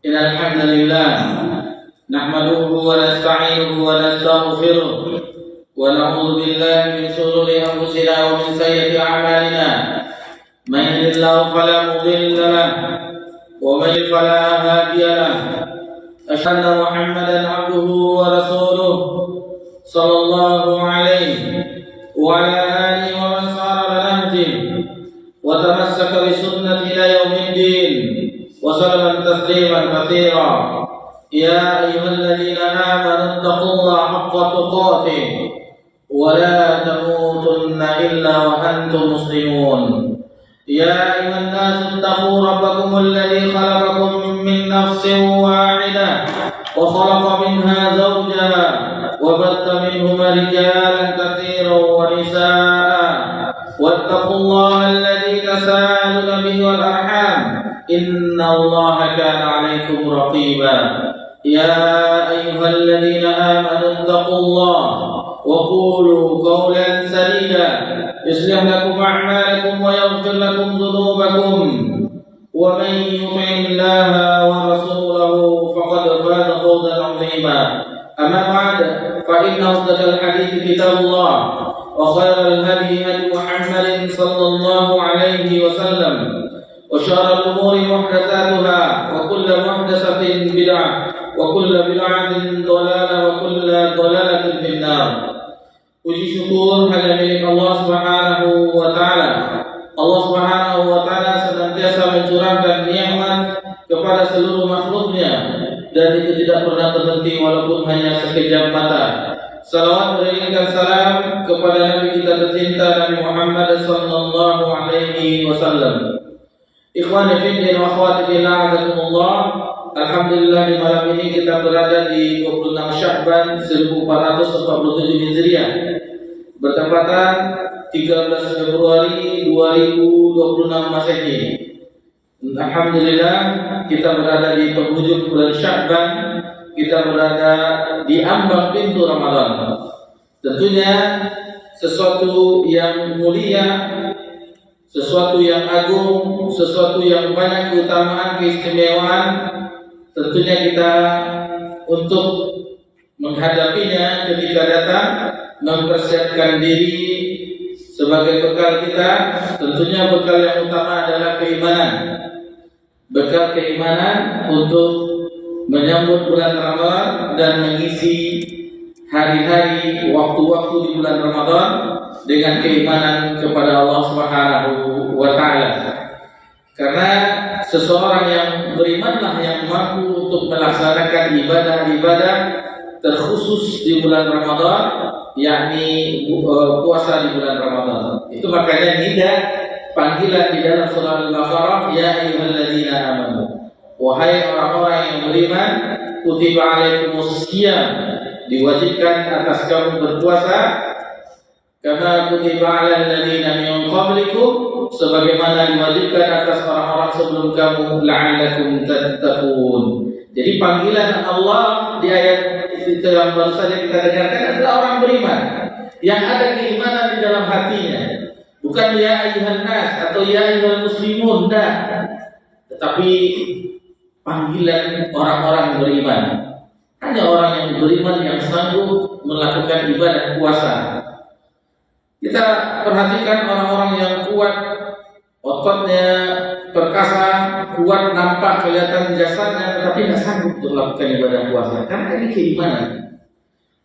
إن الحمد لله نحمده ونستعينه ونستغفره ونعوذ بالله من شرور أنفسنا ومن سيئات أعمالنا من يهد الله فلا مضل له ومن يضلل فلا هادي له أشهد أن محمدا عبده ورسوله صلى الله عليه وعلى آله ومن سار على نهجه وتمسك بسنته إلى يوم الدين وسلم تسليما كثيرا. يا أيها الذين آمنوا اتقوا الله حق تقاته ولا تموتن إلا وأنتم مسلمون. يا أيها الناس اتقوا ربكم الذي خلقكم من نفس واحدة وخلق منها زوجها وبث منهما رجالا كثيرا ونساء واتقوا الله الذي تساءلون به والأرحام إن الله كان عليكم رقيبا. يا أيها الذين آمنوا اتقوا الله وقولوا قولا سديدا يصلح لكم أعمالكم ويغفر لكم ذنوبكم ومن يطع الله ورسوله فقد فاز فوزا عظيما. أما بعد فإن أصدق الحديث كتاب الله وخير الهدي هدي محمد صلى الله عليه وسلم وشر الأمور محدثاتها وكل محدثة بدعة وكل بدعة ضلالة وكل ضلالة في النار. Puji syukur hanya milik Allah Subhanahu wa taala. Allah Subhanahu wa taala senantiasa mencurahkan nikmat kepada seluruh makhluknya dan itu tidak pernah terhenti walaupun hanya sekejap mata. Salawat beriringkan salam kepada Nabi kita tercinta Nabi Muhammad sallallahu alaihi wasallam. Ikhwani fillah wa akhwati fillah, azakumullah. Alhamdulillah di malam ini kita berada di 26 Sya'ban 1447 Hijriah bertepatan 13 Februari 2026 Masehi. Alhamdulillah kita berada di penghujung bulan Sya'ban, kita berada di ambang pintu Ramadan. Tentunya sesuatu yang mulia, sesuatu yang agung, sesuatu yang banyak keutamaan, keistimewaan. Tentunya kita untuk menghadapinya ketika datang mempersiapkan diri sebagai bekal kita. Tentunya bekal yang utama adalah keimanan. Bekal keimanan untuk menyambut bulan Ramadan dan mengisi hari-hari waktu-waktu di bulan Ramadan dengan keimanan kepada Allah Subhanahu wa taala. Karena seseorang yang berimanlah yang mampu untuk melaksanakan ibadah-ibadah terkhusus di bulan Ramadan, yakni puasa di bulan Ramadan. Itu makanya tidak panggilan di dalam surah Al-Baqarah, ya ayyuhalladzina amanu. Wahai orang-orang yang beriman, kutiba alaikumus shiyam, diwajibkan atas kamu berpuasa, kama kutiba alal ladzina min qablikum, sebagaimana diwajibkan atas orang-orang sebelum kamu, la'allakum tattaqun. Jadi panggilan Allah di ayat itu yang baru saja kita dengarkan adalah orang beriman yang ada keimanan di dalam hatinya. Bukan ya ayyuhan nas atau ya ayyuhal muslimun, dah. Tetapi panggilan orang-orang beriman. Hanya orang yang beriman yang sanggup melakukan ibadah puasa. Kita perhatikan orang-orang yang kuat, ototnya perkasa, kuat, nampak, kelihatan jasadnya, tetapi tidak sanggup untuk melakukan ibadah puasa. Karena ini keimanan.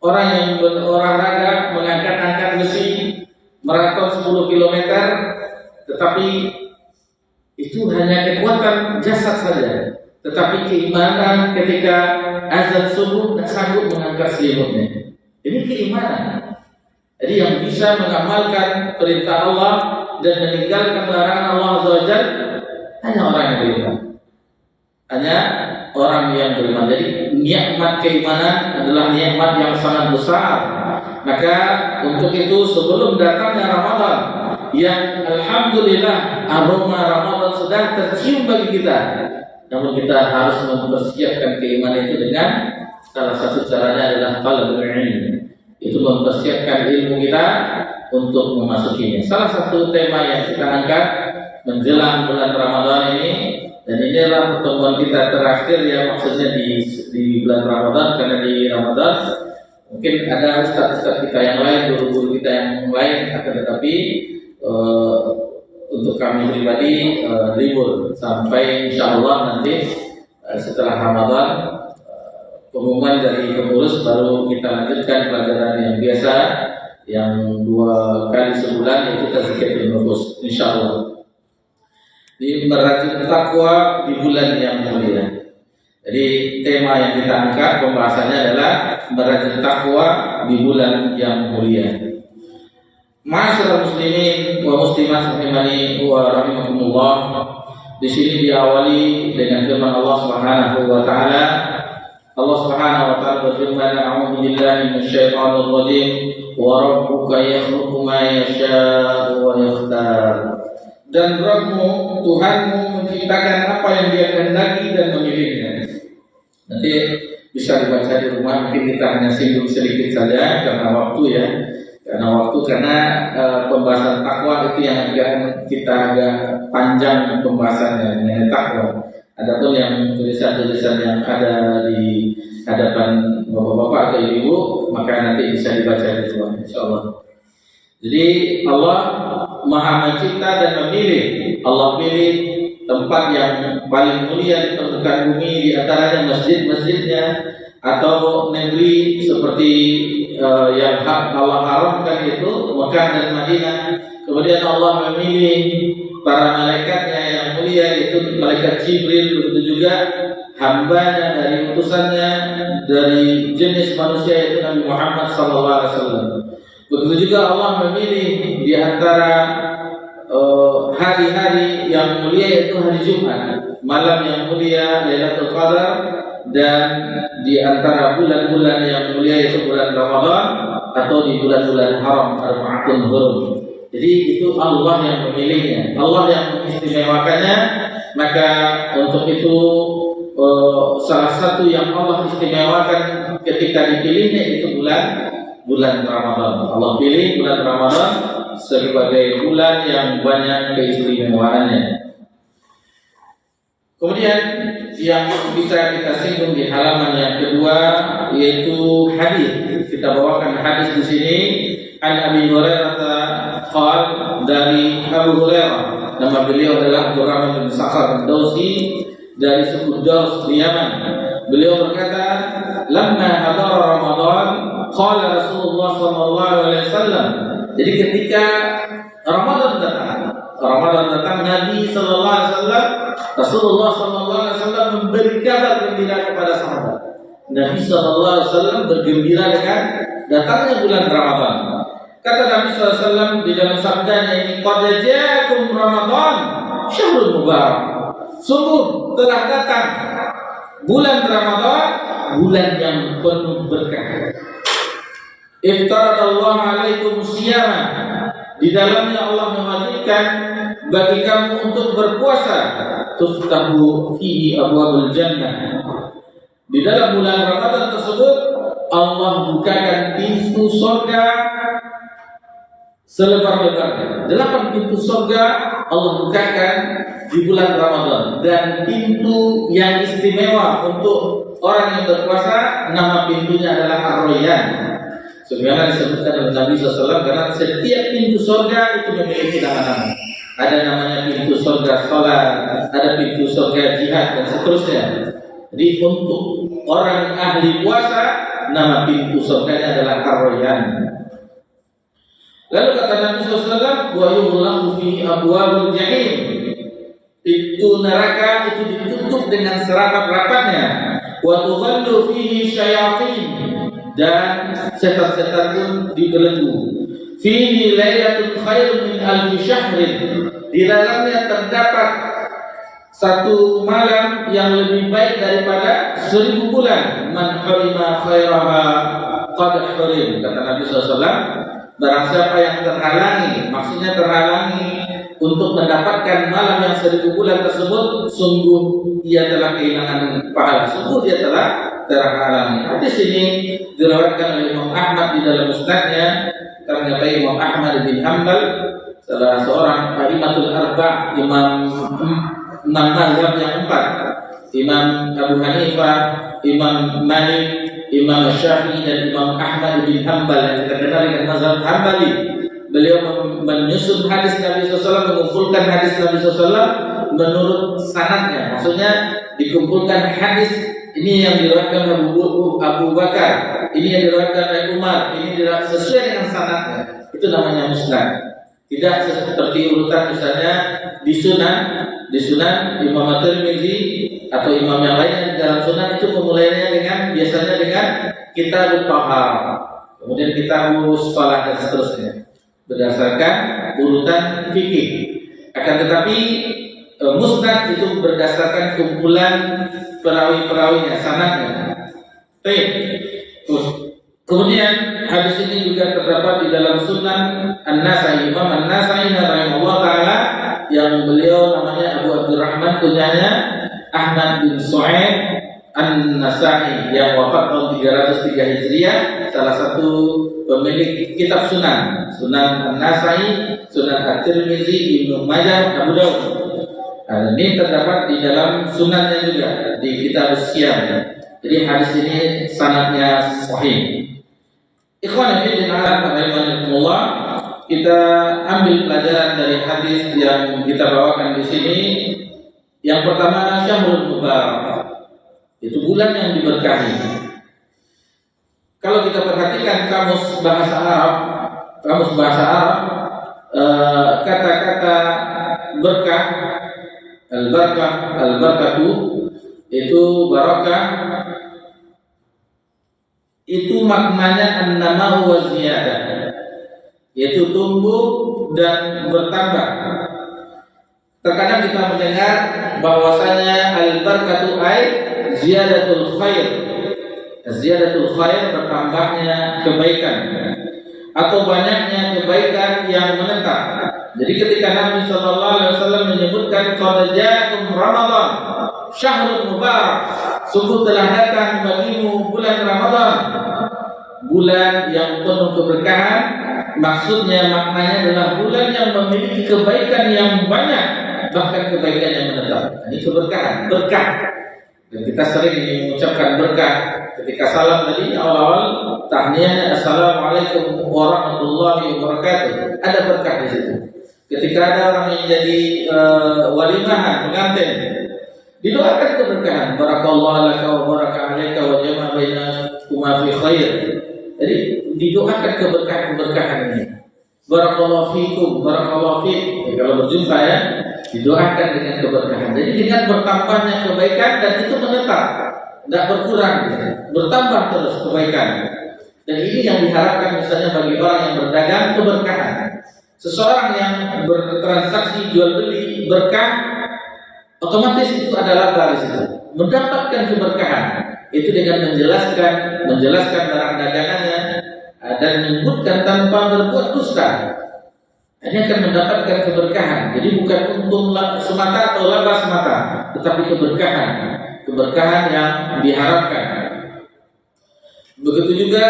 Orang yang berolahraga, mengangkat-angkat besi, maraton 10 km, tetapi itu hanya kekuatan jasad saja. Tetapi keimanan ketika azan subuh tidak sanggup mengangkat selimutnya. Ini keimanan. Jadi yang bisa mengamalkan perintah Allah dan meninggalkan larangan Allah Azza wa Jalla hanya orang yang beriman. Hanya orang yang beriman. Jadi nikmat keimanan adalah nikmat yang sangat besar. Maka untuk itu sebelum datangnya Ramadan, yang alhamdulillah aroma Ramadan sudah tercium bagi kita, namun kita harus mempersiapkan keimanan itu dengan salah satu caranya adalah talabul ilm. Itu mempersiapkan ilmu kita untuk memasukinya. Salah satu tema yang kita angkat menjelang bulan Ramadan ini Dan ini adalah pertemuan kita terakhir ya, maksudnya di bulan Ramadan, karena di Ramadan mungkin ada ustaz-ustaz kita yang lain, guru-guru kita yang lain, akan tetapi untuk kami pribadi libur sampai insya Allah nanti setelah Ramadan pengumuman dari pengurus baru kita lanjutkan pelajaran yang biasa yang 2 kali sebulan, yaitu tazkiyatun nufus insya Allah. Di merajut takwa di bulan yang mulia. Jadi tema yang kita angkat pembahasannya adalah merajut takwa di bulan yang mulia. Ma'asyiral muslimin wa muslimat rahimani wa rahimakumullah. Di sini diawali dengan firman Allah Subhanahu wa taala. Allah Subhanahu wa taala berfirman, "A'udzu billahi minasyaitonir rajim wa rabbuka yakhluqu ma yasha'u wa yakhtar." Dan Rabbmu, Tuhanmu menciptakan apa yang Dia kehendaki dan memilihnya. Nanti bisa dibaca di rumah, mungkin kita hanya singgung sedikit saja karena waktu ya. Karena pembahasan takwa itu yang kita agak panjang pembahasannya mengenai takwa. Adapun yang tulisan-tulisan yang ada di hadapan bapak-bapak atau ibu, maka nanti bisa dibaca di rumah, insyaallah. Jadi Allah Maha Mencipta dan memilih. Allah pilih tempat yang paling mulia di permukaan bumi, di antaranya masjid-masjidnya atau negeri seperti yang Allah haramkan itu Mekah dan Madinah. Kemudian Allah memilih para malaikatnya yang mulia, yaitu malaikat Jibril, begitu juga hambanya dari utusannya dari jenis manusia, yaitu Nabi Muhammad SAW. Begitu juga Allah memilih di antara hari-hari yang mulia, yaitu hari Jumat, malam yang mulia Lailatul Qadar, dan di antara bulan-bulan yang mulia yaitu bulan Ramadan atau di bulan-bulan haram Arba'atun Hurum. Jadi itu Allah yang memilihnya, Allah yang mengistimewakannya. Maka untuk itu salah satu yang Allah istimewakan ketika dipilihnya itu bulan Ramadan. Allah pilih bulan Ramadan sebagai bulan yang banyak keistimewaannya. Kemudian yang bisa kita singgung di halaman yang kedua yaitu hadis. Kita bawakan hadis di sini an Abi Hurairah qal, dari Abu Hurairah, nama beliau adalah Abdurrahman bin Sakhar ad-Dausi dari suku Daus di Yaman. Beliau berkata, "Lamma hadara Ramadan, qala Rasulullah sallallahu alaihi wasallam." Jadi ketika Ramadan datang, Nabi sallallahu alaihi wasallam, Rasulullah sallallahu alaihi wasallam memberi kabar gembira kepada sahabat. Nabi sallallahu alaihi wasallam bergembira dengan datangnya bulan Ramadan. Kata Nabi sallallahu alaihi wasallam di dalam sabdanya ini, "Qad ja'akum Ramadan, syahrul mubarak." Sungguh telah datang bulan Ramadan, bulan yang penuh berkah. Iftaradallahu alaikum siyama. Di dalamnya Allah mewajibkan bagi kamu untuk berpuasa. Tuftahu fihi abwabul jannah. Di dalam bulan Ramadan tersebut Allah bukakan pintu surga selebar-lebarnya. 8 pintu surga Allah bukakan di bulan Ramadan, dan pintu yang istimewa untuk orang yang berpuasa, nama pintunya adalah Ar-Rayyan. Sebagaimana disebutkan oleh Nabi SAW, karena setiap pintu surga itu memiliki nama-nama. Ada namanya pintu surga salat, ada pintu surga jihad, dan seterusnya. Jadi untuk orang ahli puasa, nama pintu surganya adalah Ar-Rayyan. Lalu kata Nabi SAW, "Wa yughlaqu fi abwabul jahim." Pintu neraka itu ditutup dengan serapat-rapatnya. Wa tughallu fihi syayatin, dan setan-setan pun dibelenggu. Fihi lailatul khair min alfi syahrin. Di dalamnya terdapat satu malam yang lebih baik daripada 1000 bulan. Man harima khairaha qad hurim. Kata Nabi SAW, barang siapa yang terhalangi, maksudnya terhalangi untuk mendapatkan malam yang 1000 bulan tersebut, sungguh ia telah kehilangan pahala, sungguh dia telah terhalangi. Hadis ini diriwayatkan oleh Imam Ahmad di dalam musnadnya. Ternyata Imam Ahmad bin Hanbal, salah seorang a'immatul arba', imam mazhab yang empat, Imam Abu Hanifah, Imam Malik, Imam Syafi'i dan Imam Ahmad bin Hanbal yang kita kenal dengan mazhab Hambali. Beliau menyusun hadis Nabi SAW, mengumpulkan hadis Nabi SAW menurut sanadnya. Maksudnya dikumpulkan hadis ini yang diriwayatkan Abu Bakar, ini yang diriwayatkan oleh Umar, ini sesuai dengan sanadnya. Itu namanya musnad. Tidak seperti urutan misalnya di sunan Imam At-Tirmidzi atau imam yang lain dalam sunan itu memulainya biasanya dengan kitab Thahar, kemudian kitab Shalah dan seterusnya berdasarkan urutan fikih. Akan tetapi musnad itu berdasarkan kumpulan perawi-perawinya, sanadnya. Baik. Kemudian hadis ini juga terdapat di dalam Sunan An-Nasai, Imam An-Nasai rahimahullah taala, yang beliau namanya Abu Abdurrahman, kunyanya Ahmad bin Shu'aib An-Nasai, yang wafat tahun 303 Hijriah, salah satu pemilik kitab Sunan An-Nasai, Sunan At-Tirmidzi, Ibnu Majah, Abu Dawud. Nah, ini terdapat di dalam sunannya juga di kitab Siyam. Jadi hadis ini sanadnya sahih. Ikhwan fillah, rahimakumullah, kita ambil pelajaran dari hadis yang kita bawakan di sini. Yang pertama, Syahrul Mubarak, itu bulan yang diberkahi. Kalau kita perhatikan kamus bahasa Arab, kata-kata berkah, al-barakatu, itu barakah, itu maknanya an-nama wa ziyadah, yaitu tumbuh dan bertambah. Terkadang kita mendengar bahwasanya al-barakatu ay ziyadatul khair, bertambahnya kebaikan atau banyaknya kebaikan yang menetap. Jadi ketika Nabi SAW menyebutkan qad ja'akum Ramadan syahrul mubarak, sungguh telah datang bagimu bulan Ramadan, bulan yang penuh keberkahan, maksudnya maknanya adalah bulan yang memiliki kebaikan yang banyak, bahkan kebaikan yang menetap. Ini keberkahan, berkah. Dan kita sering mengucapkan berkah ketika salam tadi awal-awal tahniyahnya assalamualaikum warahmatullahi wabarakatuh. Ada berkah di situ. Ketika ada orang yang jadi walimahan, pengantin, didoakan keberkahan, barakallahu laka wa baraka alaika wa jama'a bainakuma fi khair. Jadi didoakan keberkahan ini. Barakallahu fikum, barakallahu fiik. Kalau berjumpa ya, didoakan dengan keberkahan. Jadi dengan bertambahnya kebaikan, dan itu menetap, tidak berkurang, bertambah terus kebaikan. Dan ini yang diharapkan misalnya bagi orang yang berdagang, keberkahan. Seseorang yang bertransaksi jual beli berkah, otomatis itu adalah baris itu mendapatkan keberkahan. Itu dengan menjelaskan barang dagangannya dan menyebutkan tanpa berbuat dusta, hanya akan mendapatkan keberkahan. Jadi bukan untung semata atau laba semata, tetapi keberkahan yang diharapkan. Begitu juga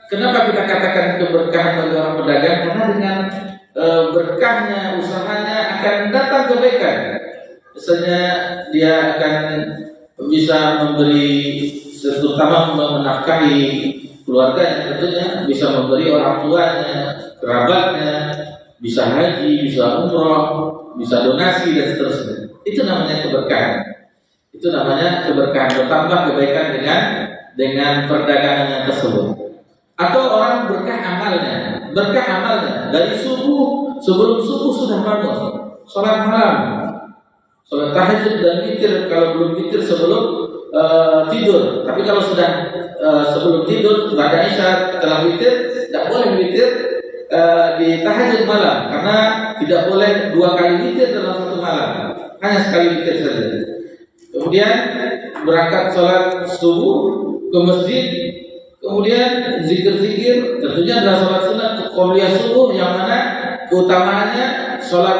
kenapa kita katakan keberkahan bagi orang pedagang, karena dengan berkahnya usahanya akan datang kebaikan. Misalnya dia akan bisa memberi, terutama menafkahi keluarganya, tentunya bisa memberi orang tuanya, kerabatnya, bisa haji, bisa umroh, bisa donasi dan seterusnya. Itu namanya keberkahan. Itu namanya keberkahan, bertambah kebaikan dengan perdagangan yang tersebut. Atau orang berkah amalnya dari subuh, sebelum subuh sudah bangun, sholat malam, sholat tahajud dan witir. Kalau belum witir sebelum tidur. Tapi kalau sudah sebelum tidur, pada isya, setelah witir, tidak boleh witir di tahajud malam, karena tidak boleh 2 kali witir dalam satu malam, hanya sekali witir saja. Kemudian berangkat sholat subuh ke masjid, kemudian zikir-zikir, tentunya adalah sholat sunat qobliyah subuh, yang mana keutamaannya sholat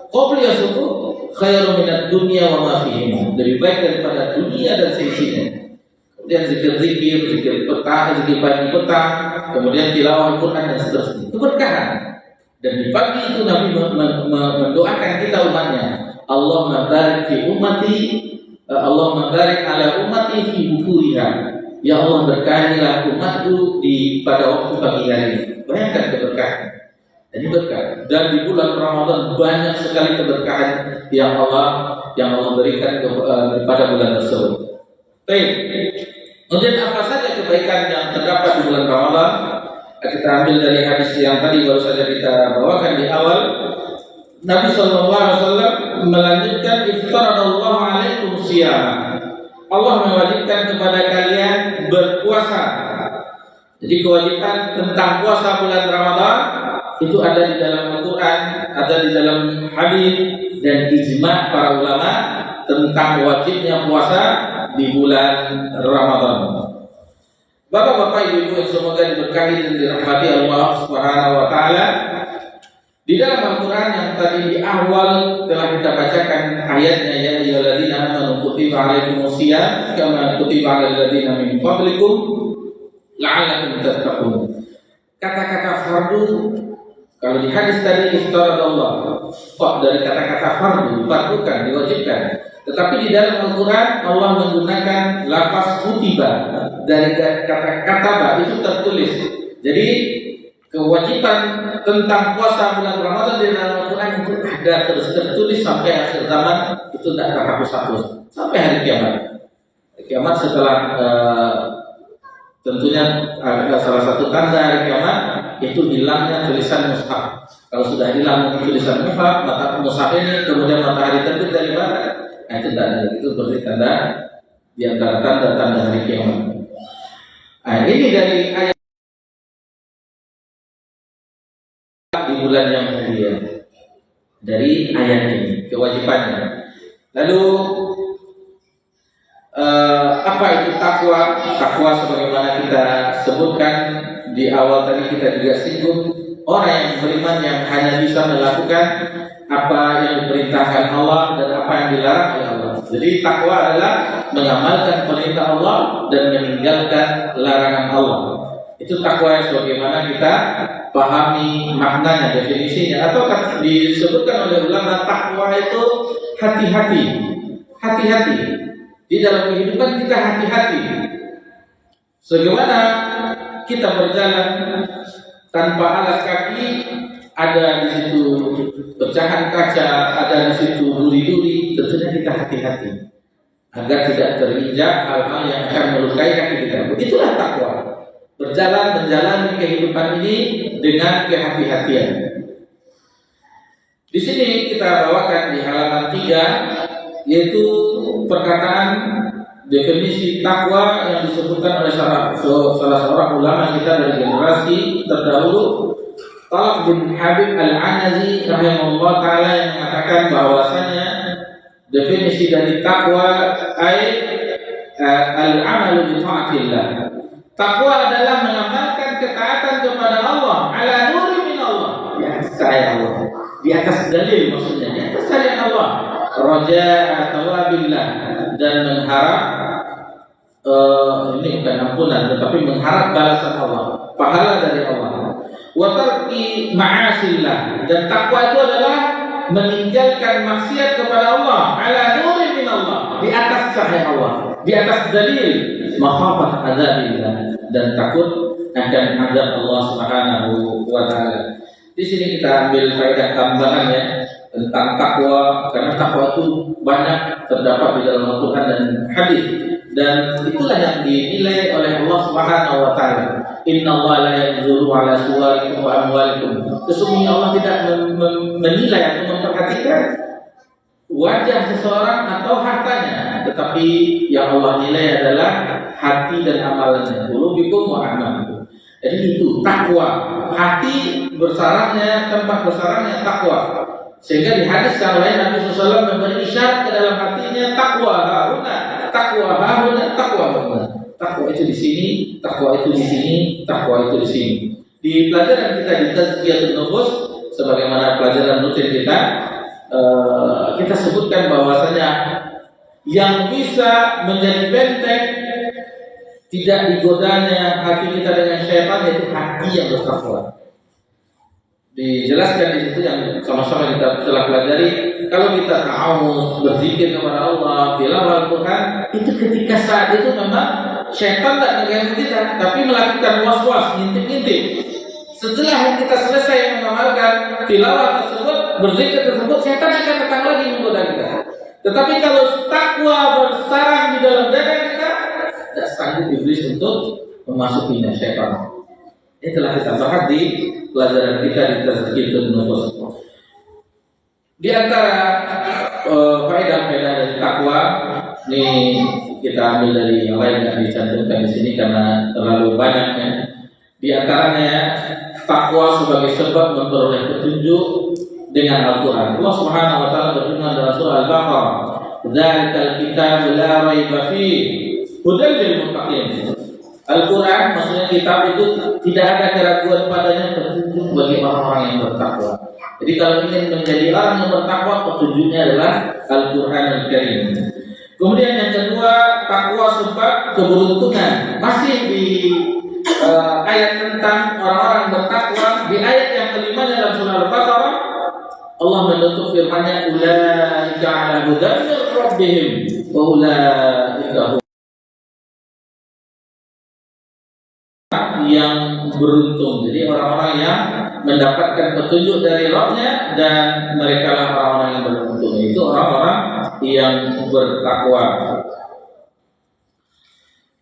qobliyah subuh khairu minad dunya wa ma fiha, lebih baik daripada dunia dan seisinya. Kemudian zikir-zikir, zikir pagi petang, kemudian tilawah Al-Quran dan seterusnya. Itu berkah. Dan di pagi itu Nabi mendoakan kita umatnya, Allahumma barik fi ummati, Allahumma barik ala ummati fi bukuriha. Ya Allah, berkahilah umatku pada waktu pagi hari. Bayangkan keberkahan. Jadi berkah. Dan di bulan Ramadan banyak sekali keberkahan yang Allah berikan kepada bulan tersebut. Baik. Kemudian apa saja kebaikan yang terdapat di bulan Ramadan? Kita ambil dari hadis yang tadi baru saja kita bawakan di awal. Nabi SAW melanjutkan, iftaradallahu alaikum siyam. Allah mewajibkan kepada kalian berpuasa. Jadi kewajiban tentang puasa bulan Ramadan itu ada di dalam Al-Quran, ada di dalam hadis dan ijma' para ulama tentang wajibnya puasa di bulan Ramadan. Bapak-bapak, ibu-ibu yang semoga diberkahi dan dirahmati Allah Subhanahu wa taala. Di dalam Al-Quran yang tadi di awal telah kita bacakan ayatnya, ya ayyuhalladzina amanu kutiba alaikumusiyam kama kutiba alal ladzina min qablikum la'allakum tattaqun. Kata-kata fardu, kalau di hadis tadi iftaradallah, dari kata-kata fardu, difardukan, diwajibkan. Tetapi di dalam Al-Quran Allah menggunakan lafaz kutiba, dari kata kataba itu tertulis. Jadi kewajiban tentang puasa bulan Ramadan di dalam Al-Quran itu ada terus tertulis sampai akhir zaman, itu tidak terhapus-hapus sampai hari kiamat. Kiamat setelah tentunya salah satu tanda hari kiamat itu hilangnya tulisan mushaf. Kalau sudah hilang tulisan mushaf, maka mushaf ini kemudian matahari terbit dari barat, itu tidak ada. Itu berarti tanda di antara tanda-tanda hari kiamat. Ini dari ayat di bulan yang mulia, dari ayat ini kewajibannya. Lalu apa itu takwa? Takwa sebagaimana kita sebutkan di awal tadi, kita juga singgung, orang yang beriman yang hanya bisa melakukan apa yang diperintahkan Allah dan apa yang dilarang oleh Allah. Jadi takwa adalah mengamalkan perintah Allah dan meninggalkan larangan Allah. Itu takwa yang sebagaimana kita pahami maknanya, definisinya, atau disebutkan oleh ulama takwa itu hati-hati. Hati-hati di dalam kehidupan kita, hati-hati. Sebagaimana kita berjalan tanpa alas kaki, ada di situ pecahan kaca, ada di situ duri-duri, tentunya kita hati-hati agar tidak terinjak hal-hal yang akan melukai kaki kita. Begitulah takwa. Berjalan menjalani kehidupan ini dengan kehati-hatian. Di sini kita bawakan di halaman 3, yaitu perkataan definisi takwa yang disebutkan oleh salah seorang ulama kita dari generasi terdahulu, Talq bin Habib Al-Anazi rahimahullah taala, yang mengatakan bahwasanya definisi dari takwa al-amalu bi ta'atillah. Takwa adalah mengamalkan ketaatan kepada Allah ala nuri min Allah, di atas cahaya Allah, di atas dalil, maksudnya di atas cahaya Allah, raja'a thawabillah, dan mengharap ini bukan ampunan tetapi mengharap balasan Allah, pahala dari Allah. Wa tarki ma'asillah, dan takwa itu adalah meninggalkan maksiat kepada Allah ala nuri min Allah, di atas cahaya Allah, di atas dalil, makhafat adzabillah, dan takut akan azab Allah Subhanahu wa taala. Di sini kita ambil faedah tambahannya tentang takwa, karena takwa itu banyak terdapat di dalam Al-Quran dan hadis, dan itulah yang dinilai oleh Allah Subhanahu wa taala. Innallaha la yanzuru ala suwarikum wa amwalikum. Sesungguhnya Allah tidak menilai atau memperhatikan wajah seseorang atau hartanya, tetapi yang Allah nilai adalah hati dan amalannya. Qulubikum wa a'malikum. Jadi itu takwa. Hati bersarangnya, tempat bersarangnya takwa. Sehingga di hadis yang lain Nabi SAW memberi isyarat ke dalam hatinya, takwa haruna, takwa haruna, takwa haruna. Takwa itu di sini, takwa itu di sini, takwa itu di sini. Di pelajaran kita di Tazkiyatun Nufus, sebagaimana pelajaran rutin kita sebutkan bahwasanya yang bisa menjadi benteng tidak digodanya hati kita dengan syaitan, yaitu hati yang bertakwa. dijelaskan di situ yang sama-sama kita telah pelajari. Kalau kita ta'awudz, berzikir kepada Allah, tilawah Al-Quran, itu ketika saat itu memang syaitan tak mengganggu kita, tapi melakukan was-was, ngintip-ngintip. Setelah kita selesai mengamalkan tilawah tersebut, berzikir tersebut, syaitan akan datang lagi menggoda kita. Tetapi kalau takwa bersarang di dalam dada kita, tidak sanggup iblis untuk memasukinya syaitan. Ini telah kita bahas di pelajaran kita di Tazkiyatun Nufus. Di antara faedah-faedah dari takwa ini kita ambil dari yang lain yang dicantumkan di sini karena terlalu banyaknya. Di antaranya takwa sebagai sebab memperoleh petunjuk dengan Al-Quran. Allah Subhanahu Wa Taala berfirman dalam surah Al-Baqarah, "Dzalikal kitabu la raiba fihi hudan lil muttaqin." Al-Quran maksudnya kitab itu tidak ada keraguan padanya, petunjuk bagi orang-orang yang bertakwa. Jadi kalau ingin menjadi orang yang bertakwa, petunjuknya adalah Al-Quran Al-Karim. Kemudian yang kedua, takwa sebab keberuntungan. Masih di ayat tentang orang-orang bertakwa, di ayat yang kelima dalam surah Al-Baqarah, Allah menutup firman-Nya, "Ulaika 'ala hudan min rabbihim wa ulaika yang beruntung." Jadi orang-orang yang mendapatkan petunjuk dari Rabb-Nya dan mereka lah orang-orang yang beruntung. Itu orang-orang yang bertakwa.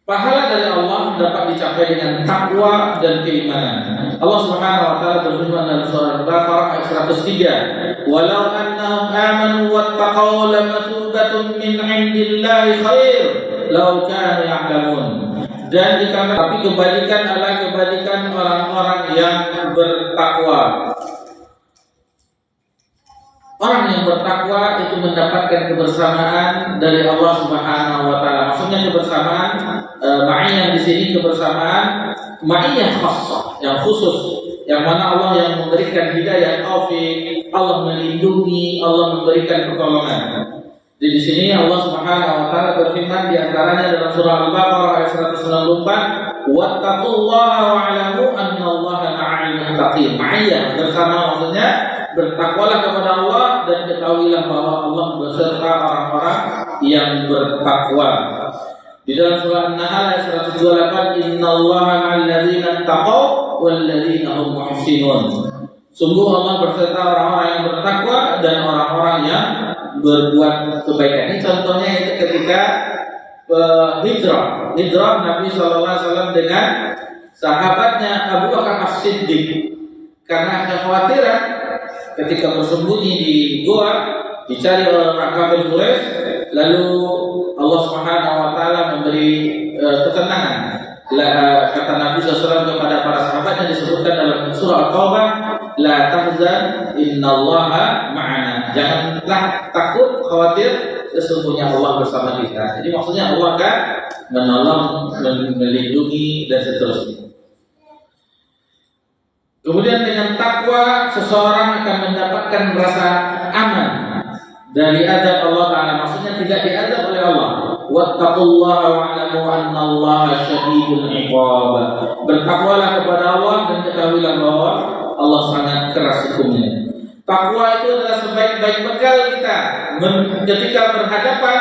Pahala dari Allah dapat dicapai dengan takwa dan keimanan. Allah Subhanahu wa taala berfirman dalam surah Al-Baqarah ayat 103, "Walau annahum amanu wattaqaw lamathubatun min 'indillahi khair law kanu ya'lamun." Dan tapi kebalikan adalah kebalikan orang-orang yang bertakwa. Orang yang bertakwa itu mendapatkan kebersamaan dari Allah Subhanahu wa taala. Maksudnya kebersamaan ma'iyah di sini kebersamaan ma'iyah khassah, yang khusus, yang mana Allah yang memberikan hidayah, taufik, Allah melindungi, Allah memberikan pertolongan. Di sini Allah Subhanahu wa taala berfirman di antaranya dalam surah Al-Baqarah ayat 194, "Wattaqullaha wa'lamu annallaha ma'al muttaqin." Ma'iyah bersama, maksudnya bertakwalah kepada Allah dan ketahuilah bahwa Allah beserta orang-orang yang bertakwa. Di dalam surah An-Nahl ayat 128, "Innallaha ma'al ladzina taqaw wal ladzina hum muhsinun." Sungguh Allah beserta orang-orang yang bertakwa dan orang-orang yang berbuat kebaikan. Ini contohnya itu ketika hijrah Nabi SAW dengan sahabatnya Abu Bakar As-Siddiq. Karena kekhawatiran ketika bersembunyi di goa dicari oleh orang kafir Quraisy, lalu Allah Subhanahu wa taala memberi ketenangan. Kata Nabi SAW kepada para sahabatnya, disebutkan dalam surah At-Taubah, "La tahzan innallaha ma'ana." Janganlah takut, khawatir, sesungguhnya Allah bersama kita. Jadi maksudnya Allah akan menolong, melindungi dan seterusnya. Kemudian dengan takwa seseorang akan mendapatkan rasa aman dari azab Allah Ta'ala. Maksudnya tidak diazab oleh Allah. Wattaqullaha wa'lamu annallaha syadidul 'iqab. Bertakwalah kepada Allah dan ketahuilah bahwa Allah sangat keras hukumnya. Takwa itu adalah sebaik-baik bekal kita ketika berhadapan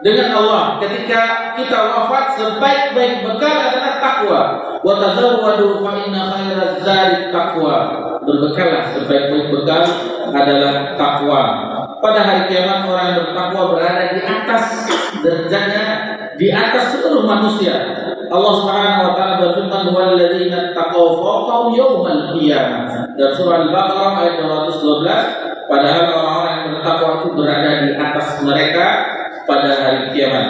dengan Allah. Ketika kita wafat, sebaik-baik bekal adalah takwa. Wa tazawwadu fa inna khairaz zadi taqwa. Berbekallah, sebaik-baik bekal adalah takwa. Pada hari kiamat orang yang bertakwa berada di atas derajatnya, di atas seluruh manusia. Allah Subhanahu wa taala berfirman, "Walladzina taqaw fawqahum yawmal qiyamah." Dalam surah Al-Baqarah ayat 212, padahal orang-orang yang bertakwa itu berada di atas mereka pada hari kiamat.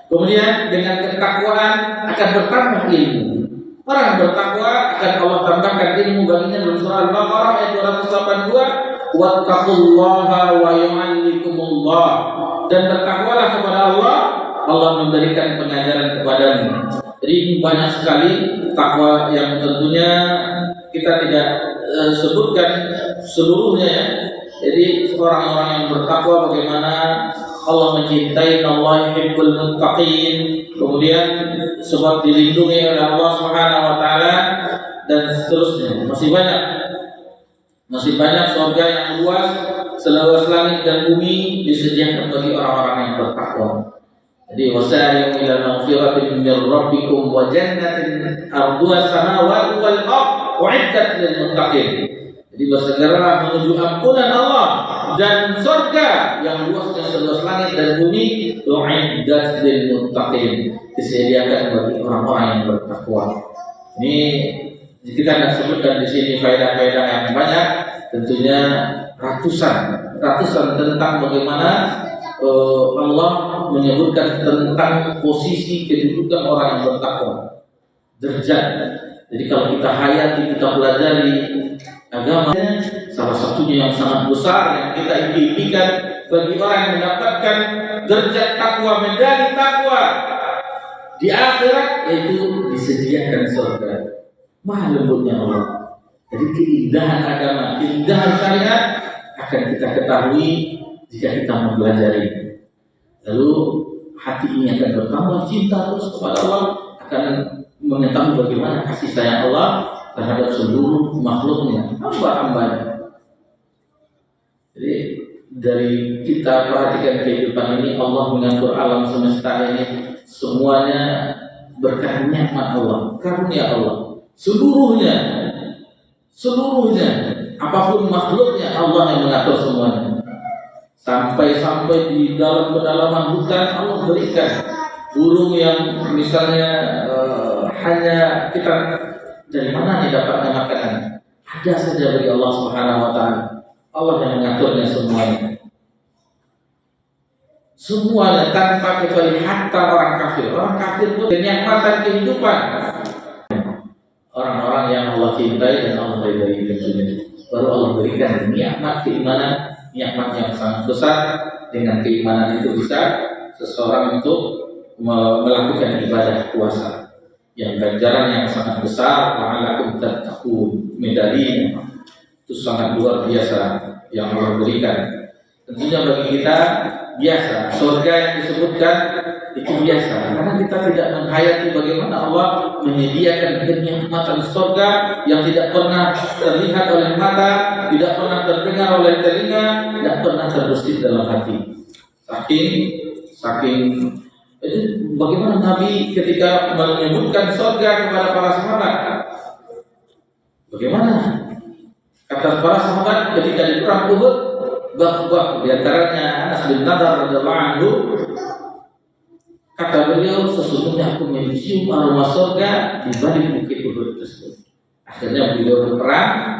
Kemudian dengan ketakwaan akan bertambah ilmu. Orang yang bertakwa akan Allah tambahkan ilmu baginya dalam surah Al-Baqarah ayat 282, "Wattaqullaha wa yu'allikumullah." Dan bertakwalah kepada Allah, Allah memberikan pengajaran kepadamu. Jadi ini banyak sekali takwa yang tentunya kita tidak sebutkan seluruhnya ya. Jadi orang-orang yang bertakwa bagaimana Allah mencintai, Allah yuhibbul muttaqin, kemudian sebab dilindungi oleh Allah Subhanahu wa taala dan seterusnya. Masih banyak. Masih banyak surga yang luas, seluas langit dan bumi disediakan bagi orang-orang yang bertakwa. Jadi wasari'u ila maghfiratin min rabbikum wa jannatin arduha samawati wal ardh u'iddat lil muttaqin. Jadi bersegeralah menuju ampunan Allah dan surga yang luasnya seluas langit dan bumi u'iddat lil muttaqin, disediakan bagi orang-orang yang bertakwa. Ini kita tidak sebutkan di sini faedah-faedah yang banyak, tentunya ratusan tentang bagaimana Allah menyebutkan tentang posisi kedudukan orang yang bertakwa, derajat. Jadi kalau kita hayati, kita pelajari agama, salah satunya yang sangat besar yang kita impikan bagi orang yang mendapatkan derajat takwa, medali takwa di akhirat, yaitu disediakan surga. Maha lembutnya Allah. Jadi keindahan agama, keindahan syariat akan kita ketahui jika kita mempelajari. Lalu hati ini akan bertambah cinta terus kepada Allah, akan mengetahui bagaimana kasih sayang Allah terhadap seluruh makhluknya, hamba-hambanya. Jadi dari kita perhatikan kehidupan ini, Allah mengatur alam semesta ini semuanya berkah nikmat Allah, karunia Allah, seluruhnya, apapun makhluknya Allah yang mengatur semuanya. Sampai di dalam pedalaman hutan Allah berikan burung yang misalnya hanya kita dari mana nih dapatnya makanan, ada saja bagi Allah Subhanahu wa taala. Allah yang mengaturnya semuanya tanpa kecuali, hatta orang kafir pun kenikmatan kehidupan orang-orang yang Allah cintai dan Allah ridai tentunya, baru Allah berikan nikmat keimanan, nikmat yang sangat besar. Dengan keimanan itu bisa seseorang untuk melakukan ibadah puasa yang ganjaran yang sangat besar, la'allakum tattaqun, medali itu sangat luar biasa yang Allah berikan. Tentunya bagi kita biasa, surga yang disebutkan itu biasa, karena kita tidak menghayati bagaimana Allah menyediakan kenikmatan surga yang tidak pernah terlihat oleh mata, tidak pernah terdengar oleh telinga, tidak pernah terbesit dalam hati. Saking bagaimana Nabi ketika menyebutkan surga kepada para sahabat, bagaimana kata para sahabat ketika di perang Uhud, bah di antaranya Anas bin Nadar radhiyallahu anhu, kata beliau, sesungguhnya aku mencium aroma surga di balik bukit Uhud tersebut. Akhirnya beliau berperang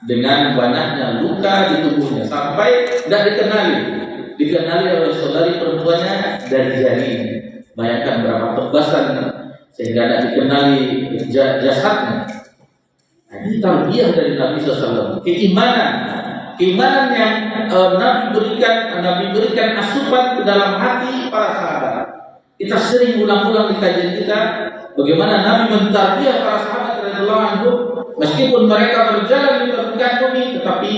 dengan banyaknya luka di tubuhnya sampai tidak dikenali oleh saudari perempuannya dari jarinya. Bayangkan berapa tebasan sehingga tidak dikenali jasadnya. Ini tarbiyah dari Nabi SAW. Keimanan yang Nabi berikan asupan ke dalam hati para sahabat. Kita sering ulang-ulang di kajian kita bagaimana Nabi mentarbiyah para sahabat radhiyallahu anhum, meskipun mereka berjalan di permukaan bumi, tetapi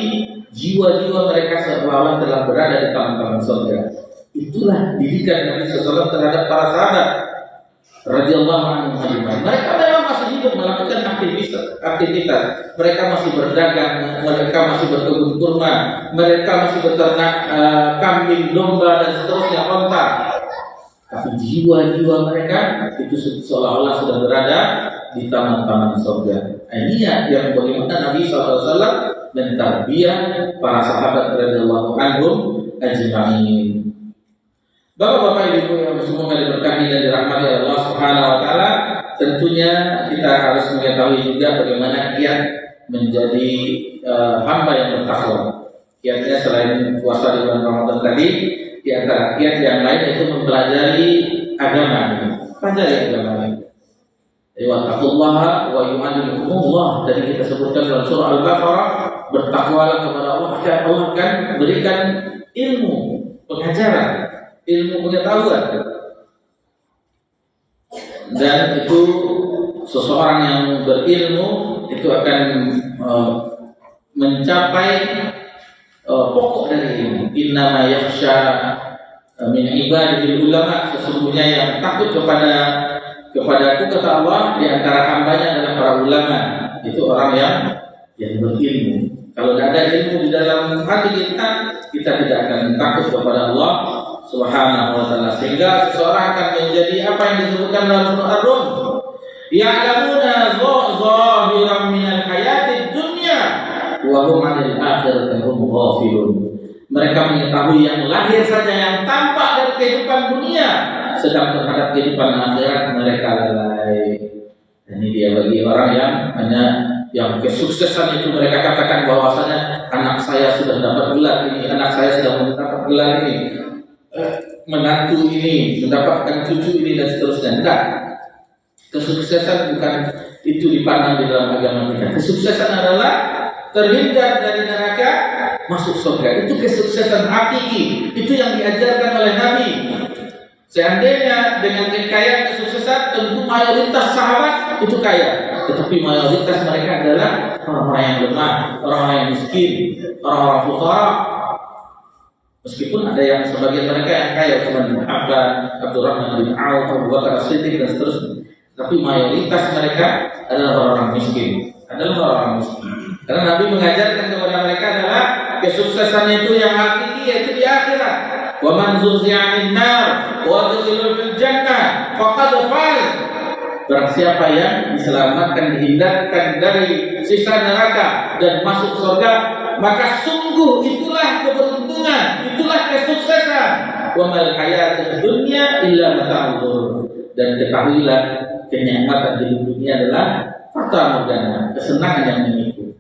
jiwa-jiwa mereka seolah-olah telah berada di taman-taman surga. Itulah didikan Nabi SAW terhadap para sahabat radhiyallahu anhum. Mereka memang masih hidup melakukan aktivitas. Mereka masih berdagang, mereka masih berkebun kurma, mereka masih beternak kambing, domba dan seterusnya, onta. Tapi jiwa-jiwa mereka itu seolah-olah sudah berada di taman-taman surga. Ini yang bagaimana Nabi SAW mentarbiyah para sahabat radhiyallahu anhum ajma'in. Bapak-bapak, ibu yang semua diberkahi dan dirahmati Allah Subhanahu wa taala, tentunya kita harus mengetahui juga bagaimana kiat menjadi hamba yang bertakwa. Kiatnya selain puasa di bulan Ramadan tadi, di antara kiat yang lain itu mempelajari agama. Pelajari agama ini. Wattaqullaha wa yu'allimukumullah. Tadi kita sebutkan dalam surah Al-Baqarah, bertakwalah kepada Allah, Allah akan berikan ilmu, pengajaran, ilmu pengetahuan. Dan itu seseorang yang berilmu itu akan mencapai pokok dari ilmu. Innama yakhsha min ibadil ulama, sesungguhnya yang takut kepadaku kata Allah di antara hambanya adalah para ulama. Itu orang yang berilmu. Kalau tidak ada ilmu di dalam hati kita, kita tidak akan takut kepada Allah Subhanahu wa taala. Sehingga seseorang akan menjadi apa yang disebutkan dalam surah Ar-Rum, ya'lamuna zahiran minal hayatid dunya wa hum 'anil akhirati hum ghafilun. Mereka mengetahui yang lahir saja, yang tampak dari kehidupan dunia, sedang terhadap kehidupan akhirat mereka lalai. Ini dia bagi orang yang hanya yang kesuksesan itu mereka katakan bahwasanya anak saya sudah dapat gelar ini, anak saya sudah mendapat gelar ini, menantu ini mendapatkan cucu ini dan seterusnya. Enggak. Kesuksesan bukan itu dipandang di dalam agama kita. Kesuksesan adalah terhindar dari neraka, masuk surga. Itu kesuksesan hakiki. Itu yang diajarkan oleh Nabi. Seandainya dengan kekayaan kesuksesan, tentu mayoritas sahabat itu kaya. Tetapi mayoritas mereka adalah orang-orang yang lemah, orang-orang yang miskin, orang-orang fuqara. Meskipun ada yang sebagian mereka yang kaya, Utsman bin Affan, Abdurrahman bin Auf, Abu Bakar As-Siddiq dan seterusnya. Tapi mayoritas mereka adalah orang-orang miskin. Karena Nabi mengajarkan kepada mereka adalah kesuksesan itu yang hakiki yaitu di akhirat. Wa man zuhziha 'anil nar wa udkhila fil jannah faqad faz. Barang siapa yang diselamatkan, dihindarkan dari siksa neraka dan masuk surga, maka sungguh itulah keberuntungan, itulah kesuksesan. Wa mal hayatud dunya illa mata'ul ghurur. Dan ketahuilah, kenikmatan di dunia adalah fata morgana, kesenangan yang menipu.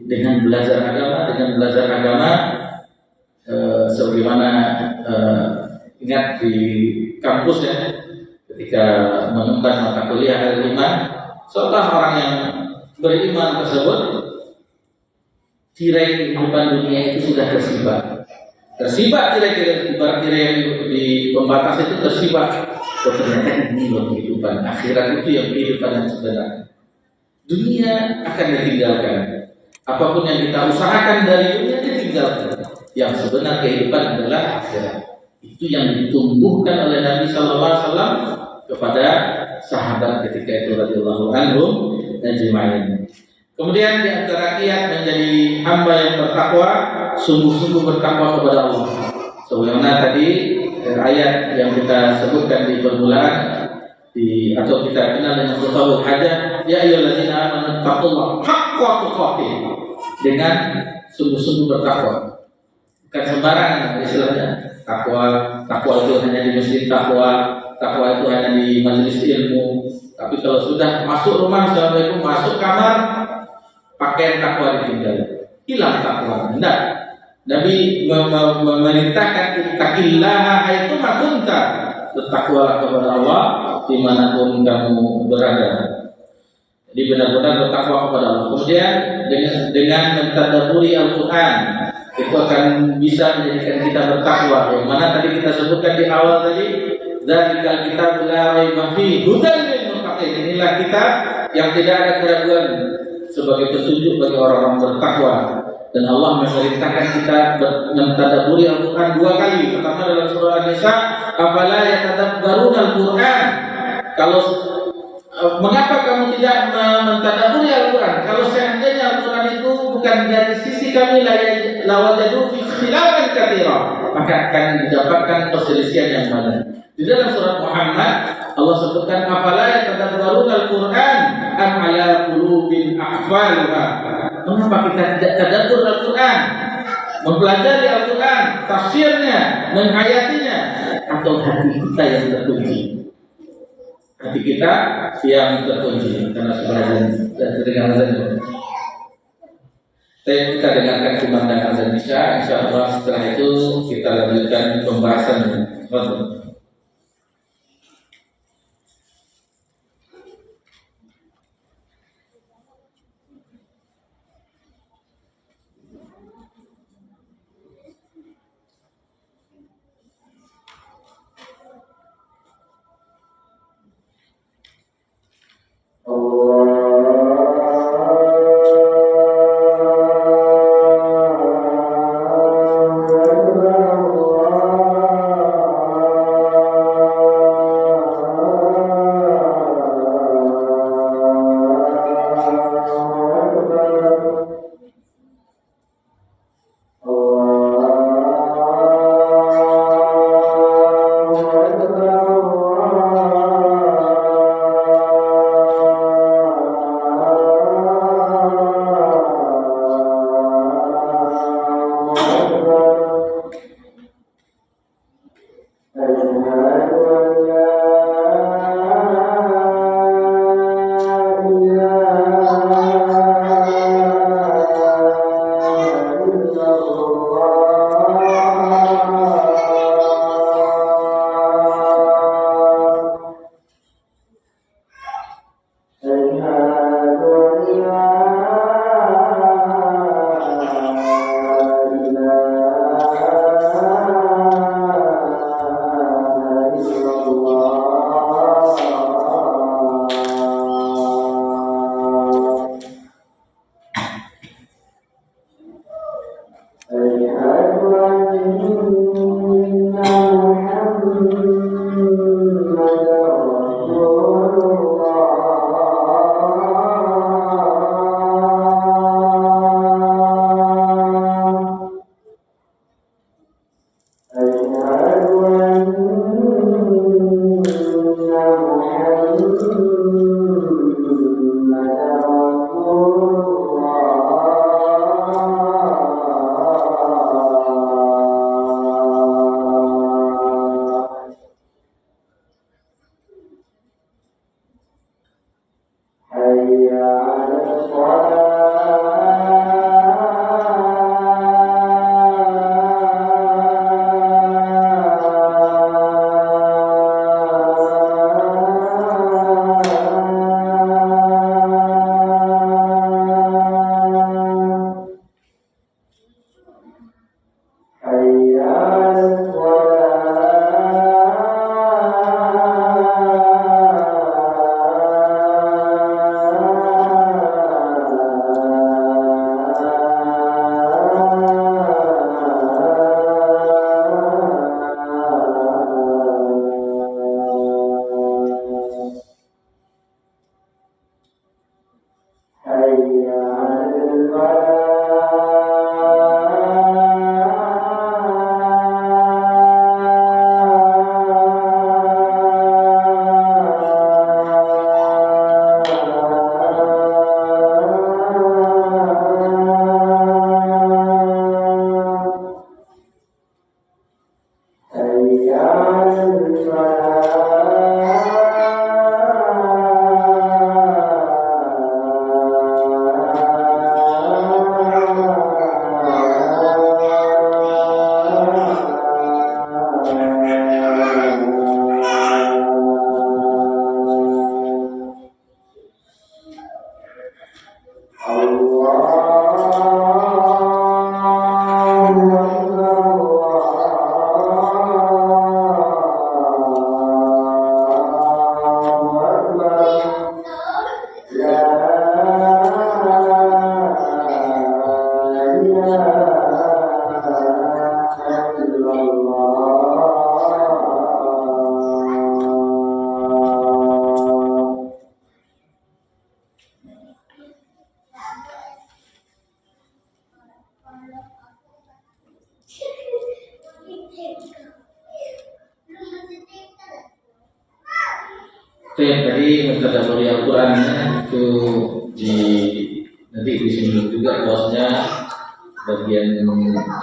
Dengan belajar agama, sebagaimana ingat di kampus ya, ketika menempuh mata kuliah al-iman, seolah orang yang beriman tersebut tirai kehidupan dunia itu sudah tersibak tirai yang di pembatas itu tersibak. Ternyata ini loh kehidupan akhirat itu yang kehidupan yang sebenarnya. Dunia akan ditinggalkan. Apapun yang kita usahakan dari dunia ditinggalkan. Yang sebenarnya kehidupan adalah akhirat. Itu yang ditumbuhkan oleh Nabi Sallallahu Alaihi Wasallam kepada sahabat ketika itu radhiyallahu anhum ajma'in. Kemudian di antara kiat menjadi hamba yang bertakwa, sungguh-sungguh bertakwa kepada Allah. Sebagaimana tadi ayat yang kita sebutkan di permulaan atau kita kenal dengan Qul Hajah, ya ayyuhallazina amanu taqullaha haqqa tuqatih, dengan sungguh-sungguh bertakwa. Bukan sembarangan istilahnya. Takwa itu hanya di masjid, takwa itu hanya di majelis ilmu. Tapi kalau sudah masuk rumah, assalamualaikum, masuk kamar, pakaian takwa ditinggal, hilang takwa. Tidak. Nabi memerintahkan ittaqillaha haitsu ma kunta, bertakwalah kepada Allah dimanapun kamu berada. Jadi benar-benar bertakwa kepada Allah. Kemudian dengan mentadabburi Al-Quran, itu akan bisa menjadikan kita bertakwa. Yang mana tadi kita sebutkan di awal tadi, dzalikal kitabul la raiba fihi hudan lil muttaqin. Inilah kitab yang tidak ada keraguan sebagai petunjuk bagi orang-orang bertakwa. Dan Allah memerintahkan kita mentadabburi Al-Quran 2 kali. Pertama dalam surah An-Nisa, afala yatadabbaruna Al-Quran. Mengapa kamu tidak mentadabburi Al-Quran? Kalau seandainya Al-Quran itu bukan dari sisi kami lawajadu fi ikhtilafan katsira, maka akan didapatkan perselisihan yang banyak. Di dalam surat Muhammad Allah sebutkan afala yatadabbaruna Al-Quran am ala qulubin aqfalha. Mengapa kita tidak tadabbur Al-Quran, mempelajari Al-Quran, tafsirnya, menghayatinya, atau hati kita yang terkunci? Hati kita yang terkunci karena sebagian terdengar azan. Kita dengarkan kumandang azan Isya. Insyaallah setelah itu kita lanjutkan pembahasan. Tadi mentadaburi Al-Quran itu nanti disinggung juga bahwasanya bagian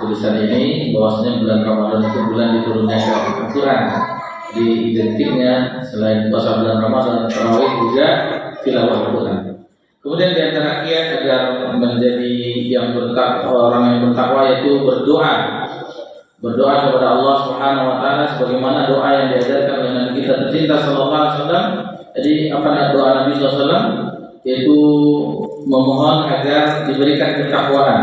tulisan ini bahwasanya bulan Ramadan itu bulan diturunnya Al-Quran. Di identiknya selain puasa bulan Ramadan, tarawih juga tilawah Al-Quran. Kemudian di antara kiat agar menjadi orang yang bertakwa yaitu berdoa kepada Allah Subhanahu wa taala sebagaimana doa yang diajarkan oleh Nabi kita tercinta sallallahu alaihi wasallam. Jadi apa doa Nabi sallallahu alaihi wasallam? Yaitu memohon agar diberikan ketakwaan.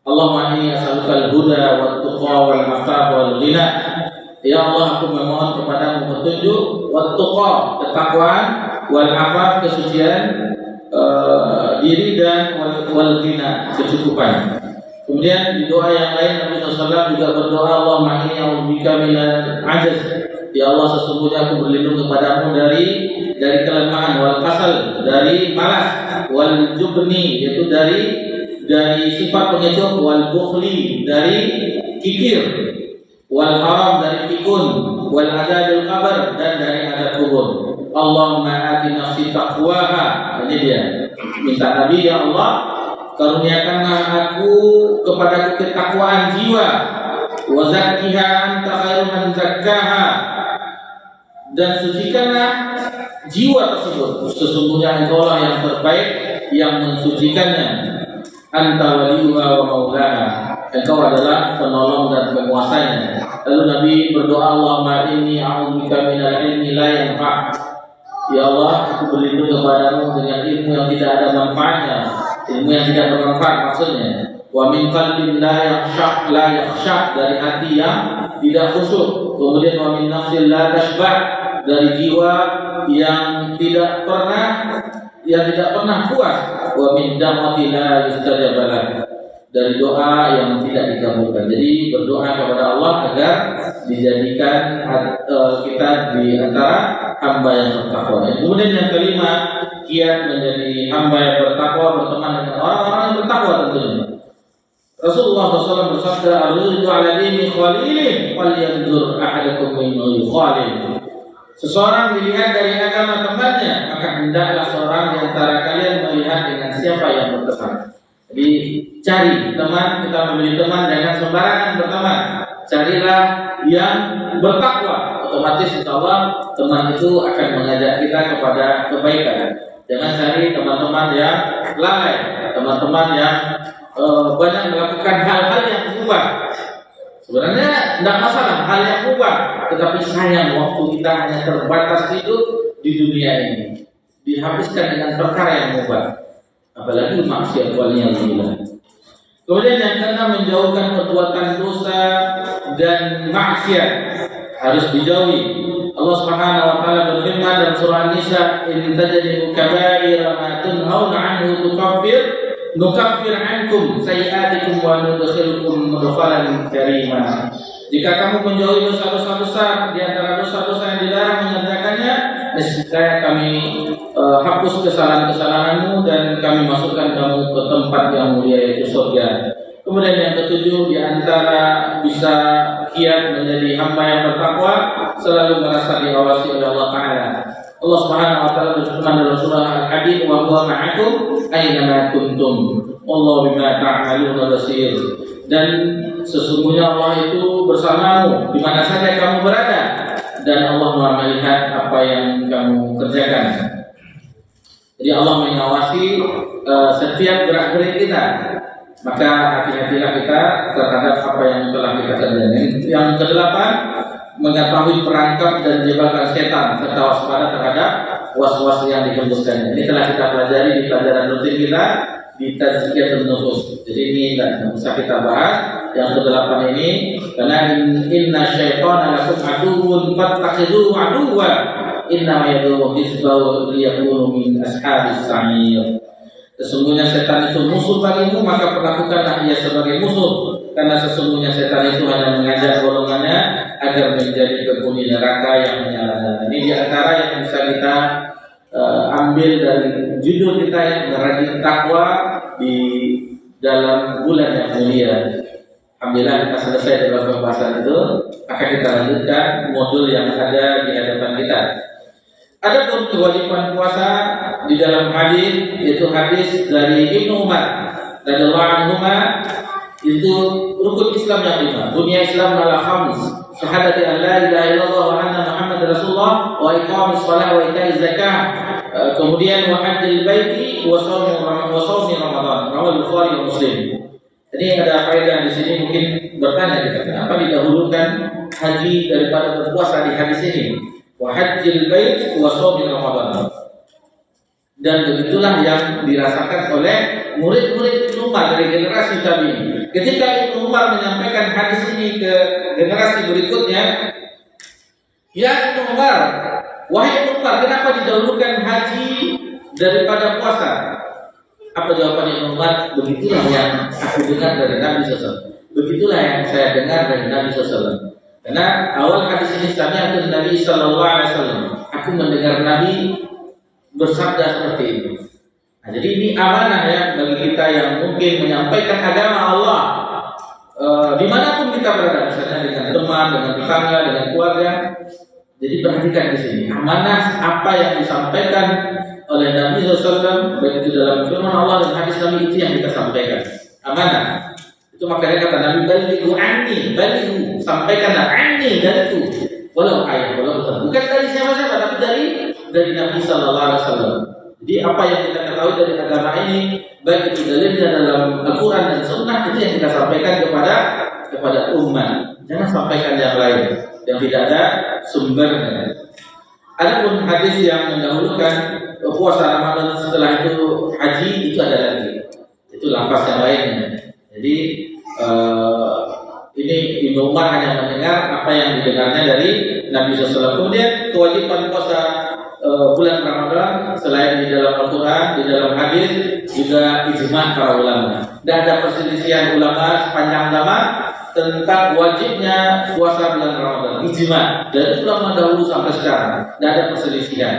Allahumma inni as'aluka al-huda wat tuqa wal afaf wal ghina. Ya Allah, aku memohon kepadamu petunjuk, wat tuqa ketakwaan, wal afaf kesucian diri, dan wal ghina kecukupan. Kemudian di doa yang lain Nabi SAW juga berdoa, Allahumma inni a'udzubika minal ajaz. Ya Allah, sesungguhnya aku berlindung kepadamu dari kelemahan, wal kasal dari malas, wal jubni yaitu dari sifat pengecut, wal bukhli dari kikir, wal haram dari pikun, wal adzabil qabr dan dari azab kubur. Allahumma ati nafsi taqwaha. Ini dia minta Nabi, ya Allah, karuniakanlah aku kepada ketakwaan jiwa, wa zakkiha anta khairu man zakkaha, dan sucikanlah jiwa tersebut, sesungguhnya engkaulah yang terbaik yang mensucikannya. Anta waliyuha wa maulaha, engkau adalah penolong dan penguasanya. Lalu Nabi berdoa, Allahumma inni a'udzubika minal ilmi la yanfa'. Ya Allah, aku berlindung kepadamu dengan ilmu yang tidak ada manfaatnya, ilmu yang tidak bermanfaat maksudnya. Wa min qalbin la yakhsha, dari hati yang tidak khusyuk. Kemudian wa min nafsin la tashba', dari jiwa yang tidak pernah puas. Wa min da'wati la yustajaba lah, dari doa yang tidak dikabulkan. Jadi berdoa kepada Allah agar dijadikan kita di antara hamba yang bertakwa. Kemudian yang kelima, kiat menjadi hamba yang bertakwa, berteman dengan orang-orang yang bertakwa tentunya. Rasulullah SAW bersabda, "Ar-rizqu 'ala dini khalilin, falyanzur ahadukum mimman yukhalil." Seseorang dilihat dari agama temannya, maka hendaklah seorang di antara kalian melihat dengan siapa yang berteman. Jadi cari teman, kita memilih teman jangan sembarangan berteman. Carilah yang bertakwa. Otomatis insyaallah teman itu akan mengajak kita kepada kebaikan. Jangan cari teman-teman yang lalai, teman-teman yang banyak melakukan hal-hal yang mubah. Sebenarnya tidak masalah hal yang mubah, tetapi sayang waktu kita hanya terbatas hidup di dunia ini, dihabiskan dengan perkara yang mubah, apalagi maksiat waliyadzubillah. Kemudian yang keenam, menjauhkan perbuatan dosa dan maksiat harus dijauhi. Allah Subhanahu wa taala berfirman dalam surah An-Nisa, "In tajtanibu kaba'ira ma tunhauna 'anhu nukaffir ankum sayi'atikum wa nudkhilkum mudkhalan karima." Jika kamu menjauhi dosa-dosa besar di antara dosa-dosa yang dilarang mengerjakannya, niscaya kami hapus kesalahan-kesalahanmu dan kami masukkan kamu ke tempat yang mulia, yaitu surga. Kemudian yang ketujuh, di antara bisa kiat menjadi hamba yang bertakwa, selalu merasa diawasi oleh Allah Ta'ala. Allah Subhanahu wa taala berfirman dalam surah Al-Hadid, "Wa huwa ma'akum aina ma kuntum, wallahu bima ta'maluna basir." Dan sesungguhnya Allah itu bersamamu di mana saja kamu berada, dan Allah Maha melihat apa yang kamu kerjakan. Jadi Allah mengawasi setiap gerak-gerik kita. Maka hati-hatilah kita terhadap apa yang telah kita kerjakan. Yang kedelapan, mengetahui perangkap dan jebakan setan serta waspada terhadap was-was yang dihembuskannya. Ini telah kita pelajari di pelajaran rutin kita di Tazkiyatun Nufus. Jadi ini tidak usah kita bahas yang kedelapan ini, karena inna syaitana lakum aduwwun fattakhidhuhu aduwwa inna yad'u hizbahu liyakunu min ashabis sa'ir. Sesungguhnya setan itu musuh bagimu, maka perlakukanlah ia sebagai musuh, karena sesungguhnya setan itu hanya mengajak golongannya agar menjadi penghuni neraka yang menyala-nyala. Ini di antara yang bisa kita ambil dari judul kita yang merajin takwa di dalam bulan yang mulia. Alhamdulillah kita selesai dalam pembahasan itu. Akan kita lanjutkan modul yang ada di hadapan kita. Adapun kewajiban puasa di dalam hadis, yaitu hadis dari Ibnu Umar radhiyallahu anhu, itu rukun Islam yang 5. Dunia Islam ala khams, syahadati an la ilaha illallah wa anna Muhammad Rasulullah wa iqamis shalah wa ita'iz zakah, kemudian wa hajjil baiti wa shaumi Ramadan. Rawal Bukhari wa Muslim. Jadi ada faedah di sini, mungkin bertanya kita, kenapa didahulukan haji daripada berpuasa di hadis ini? Wa hajjil bait wa shaumi Ramadan. Dan begitulah yang dirasakan oleh murid-murid Ibnu Umar dari generasi tabi'in. Ketika Ibnu Umar menyampaikan hadis ini ke generasi berikutnya, "Ya Ibnu Umar, wahai Ibnu Umar, kenapa didahulukan haji daripada puasa?" Apa jawaban Ibnu Umar? "Begitulah yang aku dengar dari Nabi SAW. Begitulah yang saya dengar dari Nabi SAW." Karena awal hadis ini sami'tu Nabi sallallahu alaihi wasallam. Aku mendengar Nabi bersabda seperti ini. Nah, jadi ini amanah ya bagi kita yang mungkin menyampaikan agama Allah dimanapun kita berada, misalnya dengan teman, dengan tetangga, dengan keluarga. Jadi perhatikan di sini amanah apa yang disampaikan oleh Nabi SAW, baik itu dalam firman Allah dan hadis Nabi, itu yang kita sampaikan. Amanah. Itu makanya kata Nabi, "Balighu anni, balighu, sampaikanlah anni dariku." Walau ayat, walau bukan dari siapa-siapa, tapi dari Nabi sallallahu alaihi wasallam. Jadi apa yang kita ketahui dari agama ini, baik itu dalilnya dalam Al-Qur'an dan Sunnah, itu yang kita sampaikan kepada umat. Jangan sampaikan yang lain yang tidak ada sumbernya. Adapun hadis yang mendahulukan puasa Ramadan setelah itu haji, itu ada lagi. Itu lafaz yang lainnya. Jadi ini Ibnu Umar hanya mendengar apa yang didengarnya dari Nabi SAW. Kemudian kewajiban puasa bulan Ramadan selain di dalam Al-Quran, di dalam hadis, juga ijma' para ulama. Dan ada perselisihan ulama sepanjang zaman tentang wajibnya puasa bulan Ramadan. Ijma' dari ulama dahulu sampai sekarang, tidak ada perselisihan.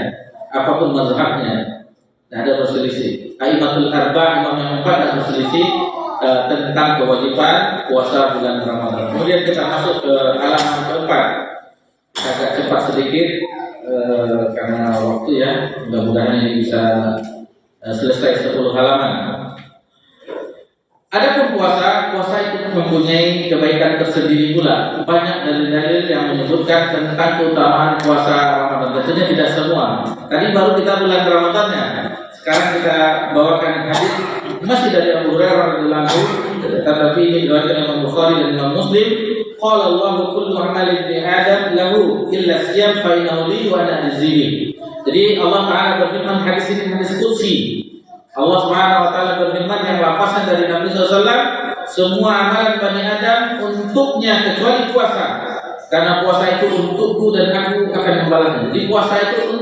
Apapun mazhabnya, tidak ada perselisih. Aimatul Arba, imam yang 4 ada perselisih. tentang kewajiban puasa bulan Ramadan. Kemudian kita masuk ke halaman keempat, agak cepat sedikit karena waktu ya, mudah-mudahan ini bisa selesai 10 halaman. Adapun puasa itu mempunyai kebaikan tersendiri pula. Banyak dalil-dalil yang menyebutkan tentang keutamaan puasa Ramadan. Tentunya tidak semua. Tadi baru kita bulan Ramadannya. Sekarang kita bawakan hadis masih dari Abu Hurairah radhiyallahu anhu, tetapi ini diriwayatkan Imam Bukhari dan Imam Muslim. Qala Allahu kullu amali ibni Adam lahu illa siyam fa innahu li wa ana ajzihi. Jadi Allah Taala berfirman, hadis ini hadis qudsi. Allah Subhanahu wa taala berfirman yang lapasan dari Nabi SAW, semua amalan Bani Adam untuknya kecuali puasa. Karena puasa itu untukku dan aku akan membalasnya. Jadi puasa itu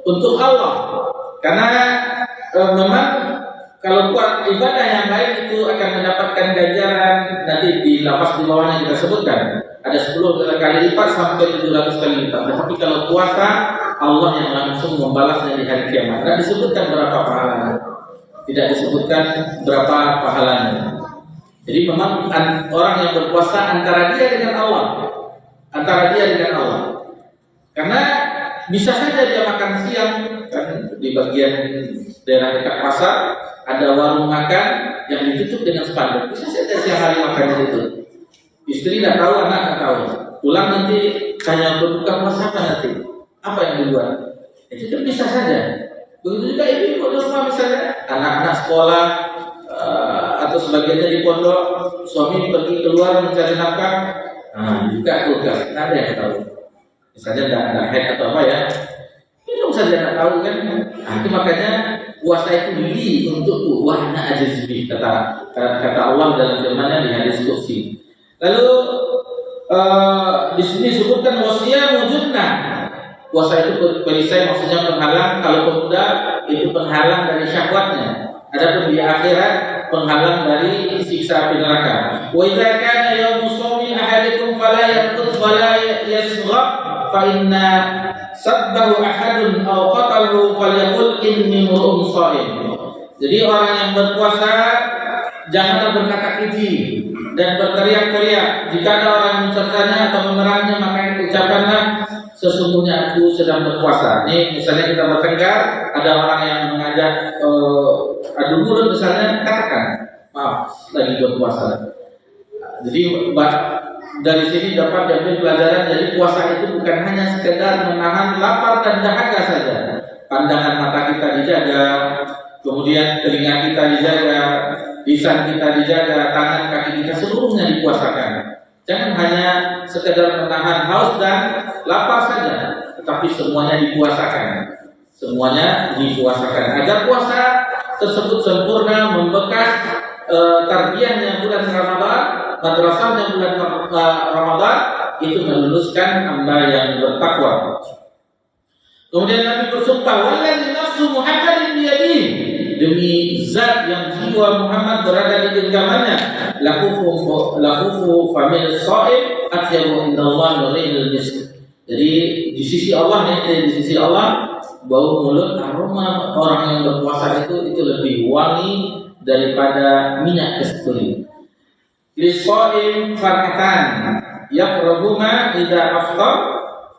untuk Allah. Karena memang kalau buat ibadah yang lain itu akan mendapatkan ganjaran, nanti di lapas di bawahnya kita sebutkan ada 10 kali lipat sampai 700 kali lipat. Tapi kalau puasa, Allah yang langsung membalasnya di hari kiamat. Tidak disebutkan berapa pahalanya. Tidak disebutkan berapa pahalanya. Jadi memang orang yang berpuasa antara dia dengan Allah. Antara dia dengan Allah. Karena bisa saja dia makan siang, kan di bagian daerah dekat pasar ada warung makan yang ditutup dengan spanduk. Bisa saja siang hari makan di situ. Istri tidak tahu, anak tidak tahu. Pulang nanti hanya berbuka puasa apa nanti? Apa yang dibuat? Itu kan bisa saja. Begitu juga ibu di rumah misalnya, anak-anak sekolah atau sebagiannya di pondok, suami pergi keluar mencari nafkah, buka kulkas, ada yang tahu. Misalnya ada haid atau apa ya, itu saja tidak tahu kan. Itu makanya puasa itu beli untukku, wa ana ajzi, kata Allah dalam firman-Nya di hadis qudsi. Lalu di sini disebutkan wasiyamu junnah. Puasa itu perisai, maksudnya penghalang. Kalau pemuda itu penghalang dari syahwatnya. Adapun di akhirat penghalang dari siksa api neraka. Wa idza kana yawmu shaumi ahadikum fala yarqud wala yasghab fa inna sabbahu ahadun aw qatalahu falyaqul inni mur'un shaim. Jadi orang yang berpuasa janganlah berkata keji dan berteriak-teriak. Jika ada orang yang mencercanya atau memerangnya, maka ucapkanlah sesungguhnya aku sedang berpuasa. Ini misalnya kita bertengkar, ada orang yang mengajak adu mulut misalnya, katakan maaf lagi berpuasa. Jadi dari sini dapat diambil pelajaran. Jadi puasa itu bukan hanya sekedar menahan lapar dan dahaga saja. Pandangan mata kita dijaga, kemudian telinga kita dijaga, lisan kita dijaga, tangan kaki kita seluruhnya dipuasakan. Jangan hanya sekedar menahan haus dan lapar saja, tetapi semuanya dipuasakan. Semuanya dipuasakan agar puasa tersebut sempurna, membekas tarbiyahnya bulan Ramadan, madrasahnya bulan Ramadan itu meluluskan hamba yang bertakwa. Kemudian Nabi bersumpah, wallazi nafsu Muhammadin biyadihi, demi zat yang jiwa Muhammad berada di genggamannya, lahufu famil shaim atyabu indallahi min misk. Jadi di sisi Allah nih, di sisi Allah bau mulut aroma orang yang berpuasa itu lebih wangi daripada minyak kasturi. Lis-shaim farhatan yafrahuma idza afṭar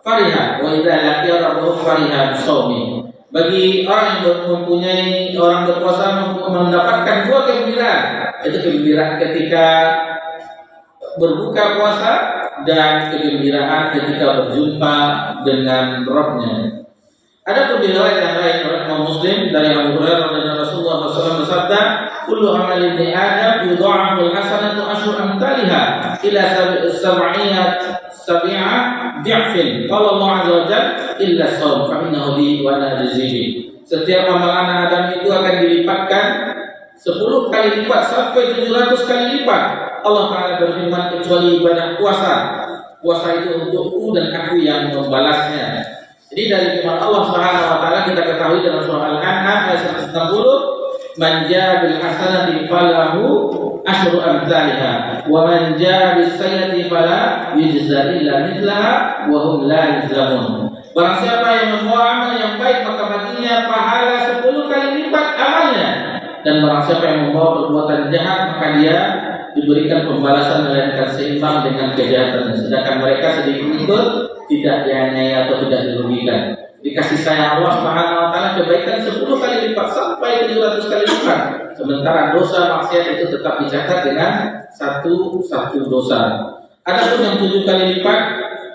fariha wa idza laqiya rabbahu fariha bisawmi. Bagi orang yang mempunyai orang berpuasa mendapatkan dua kegembiraan, itu kegembiraan ketika berbuka puasa dan kegembiraan ketika berjumpa dengan Rabb-Nya. Ada riwayat yang lain oleh Imam Muslim dari Abu Hurairah dan Rasulullah SAW bersabda, "Kullu amali ibni Adam yudha'afu al-hasanatu asyru amsalha ila sab'ina di'fin. Qala Allah azza wa jalla illa shaum fa innahu li wa ana ajzihi." Setiap amal anak Adam itu akan dilipatkan 10 kali lipat sampai 700 kali lipat. Allah Ta'ala berfirman kecuali ibadah puasa. Puasa itu untukku dan aku yang membalasnya. Jadi dari firman Allah Subhanahu wa taala kita ketahui dalam surah Al-An'am ayat 160, "Man jaa bil hasanati falahu asyru amsalha wa man jaa bis sayyi'ati fala yujza illa mithlaha wa hum la yuzlamun." Barang siapa yang membawa amal yang baik maka baginya pahala 10 kali lipat amalnya. dan barang siapa yang membawa perbuatan jahat maka dia diberikan pembalasan melainkan seimbang dengan kejahatan. Sedangkan mereka sedikit ikut tidak dianiaya atau tidak dirugikan. Dikasih sayang Allah Subhanahu wa taala kebaikan 10 kali lipat sampai 700 kali lipat. Sementara dosa maksiat itu tetap dicatat dengan satu dosa. Adapun yang 7 kali lipat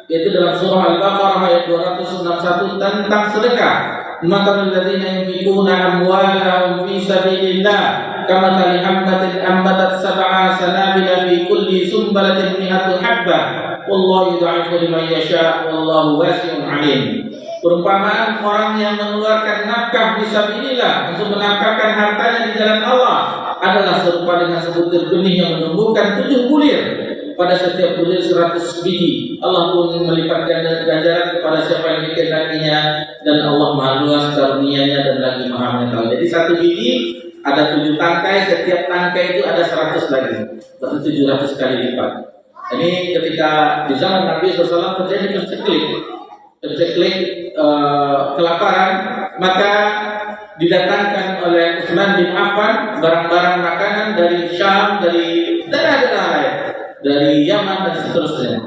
yaitu dalam surah Al-Baqarah ayat 261 tentang sedekah. Matalul ladzina yunfiquna amwalahum fi sabilillah kamathali habatin ambatat sab'a sanabila fi kulli sumbalatin mi'atu habbah wallahu yud'ifu liman yasha' wallahu wasi'un 'alim. Perumpamaan orang yang mengeluarkan nafkah fisabilillah untuk menafkahkan hartanya di jalan Allah adalah serupa dengan sebutir benih yang menumbuhkan 7 bulir. Pada setiap bulir 100 biji. Allah pun melipat ganjaran kepada siapa yang dikehendakinya dan Allah Maha Luas karunia-Nya dan lagi Maha Mengetahui. Jadi 1 biji ada 7 tangkai, setiap tangkai itu ada 100 lagi, berarti 700 kali lipat. Ini ketika di zaman Nabi SAW terjadi penceklik kelaparan, maka didatangkan oleh Utsman bin Affan barang-barang makanan dari Syam, dari daerah-daerah lain, dari Yaman dan seterusnya.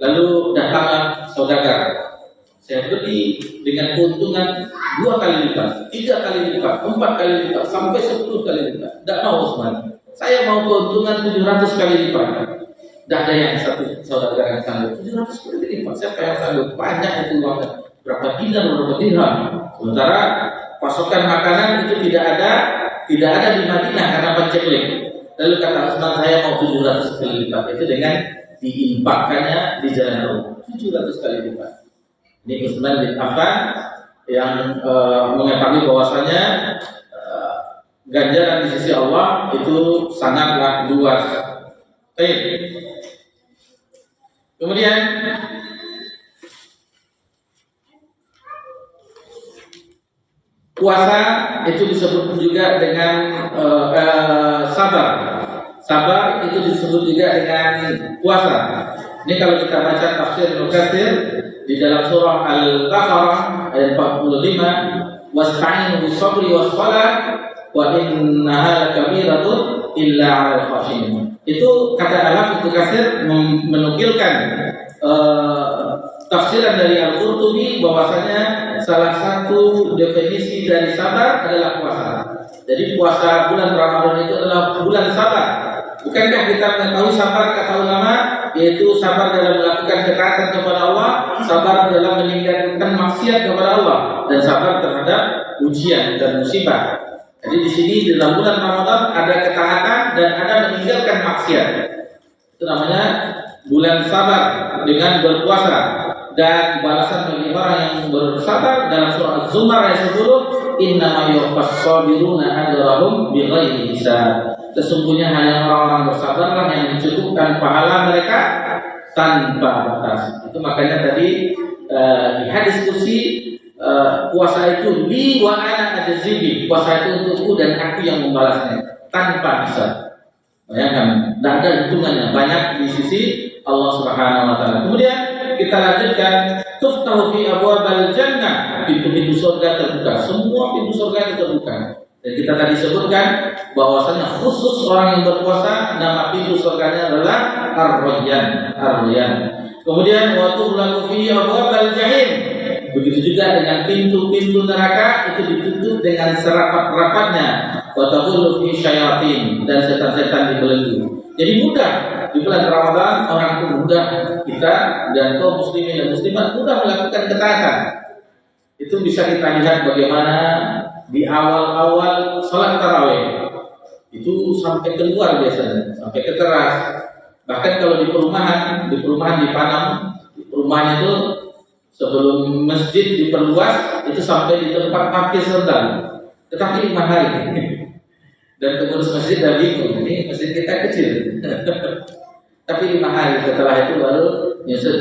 Lalu datanglah saudagar, saya beli dengan keuntungan 2 kali lipat, 3 kali lipat, 4 kali lipat, sampai 10 kali lipat. Tidak mau Utsman, saya mau keuntungan 700 kali lipat. Tidak ada yang satu saudagar yang sanggup 700 kali lipat. Siapa yang sanggup? Banyak itu uangnya, berapa dinar, berapa dirham. Sementara pasokan makanan itu tidak ada di Madinah karena penceklik. Lalu kata Utsman, saya mau 700 kali lipat, itu dengan diinfakkannya di jalan Allah 700 kali lipat. Ini Utsman bin Affan yang mengetahui bahwasanya ganjaran di sisi Allah itu sangatlah luas. Baik. Kemudian puasa itu disebut juga dengan sabar. Sabar itu disebut juga dengan puasa. Ini kalau kita baca tafsir Ibnu Katsir di dalam surah Al-Baqarah ayat 45, wasta'inu bis-sabri was-shalah wa innaha lakabiratun illa 'alal khashiyin. Itu kata Al-Hafidz Ibnu Katsir menukilkan tafsiran dari Al-Qurtubi bahwasanya salah satu definisi dari sabar adalah puasa. Jadi puasa bulan Ramadan itu adalah bulan sabar. Bukankah kita mengetahui sabar kata ulama yaitu sabar dalam melakukan ketaatan kepada Allah, sabar dalam meninggalkan maksiat kepada Allah, dan sabar terhadap ujian dan musibah. Jadi di sini di dalam bulan Ramadan ada ketaatan dan ada meninggalkan maksiat. Itu namanya bulan sabar dengan berpuasa. Dan balasan bagi orang yang bersabar dalam surah Az-Zumar ayat 10, innama yuwaffas sabiruna ajrahum bighairi hisab. Sesungguhnya hanya orang-orang bersabarlah yang dicukupkan pahala mereka tanpa batas. Itu makanya tadi di hadis kursi puasa itu li wa ana ajzibi. Puasa itu untukku dan aku yang membalasnya tanpa hisab. Bayangkan, tidak ada hitungannya, banyak di sisi Allah Subhanahu wa taala. Kemudian kita lanjutkan, tuftahu fi abwabil jannah, pintu-pintu surga terbuka, semua pintu surga itu terbuka. Dan kita tadi sebutkan bahwasanya khusus orang yang berpuasa nama pintu surganya adalah Ar-Rayyan. Kemudian wa tughlaqu fi abwabil jahim. Begitu juga dengan pintu-pintu neraka itu ditutup dengan serapat-rapatnya. Wa taqulu fi syayatin, dan setan-setan dibelenggu. Jadi mudah di bulan Ramadan orang itu mudah, kita dan kaum muslimin dan muslimat mudah melakukan ketaatan. Itu bisa kita lihat bagaimana di awal-awal sholat tarawih itu sampai keluar biasanya, sampai ke teras. Bahkan kalau di perumahan di Panam, di perumahan itu sebelum masjid diperluas itu sampai di tempat parkir sendal. Tetapi 5 hari. Dan pengurus masjid dah bingung, ini masjid kita kecil. Tapi 5 hari setelah itu baru nyesut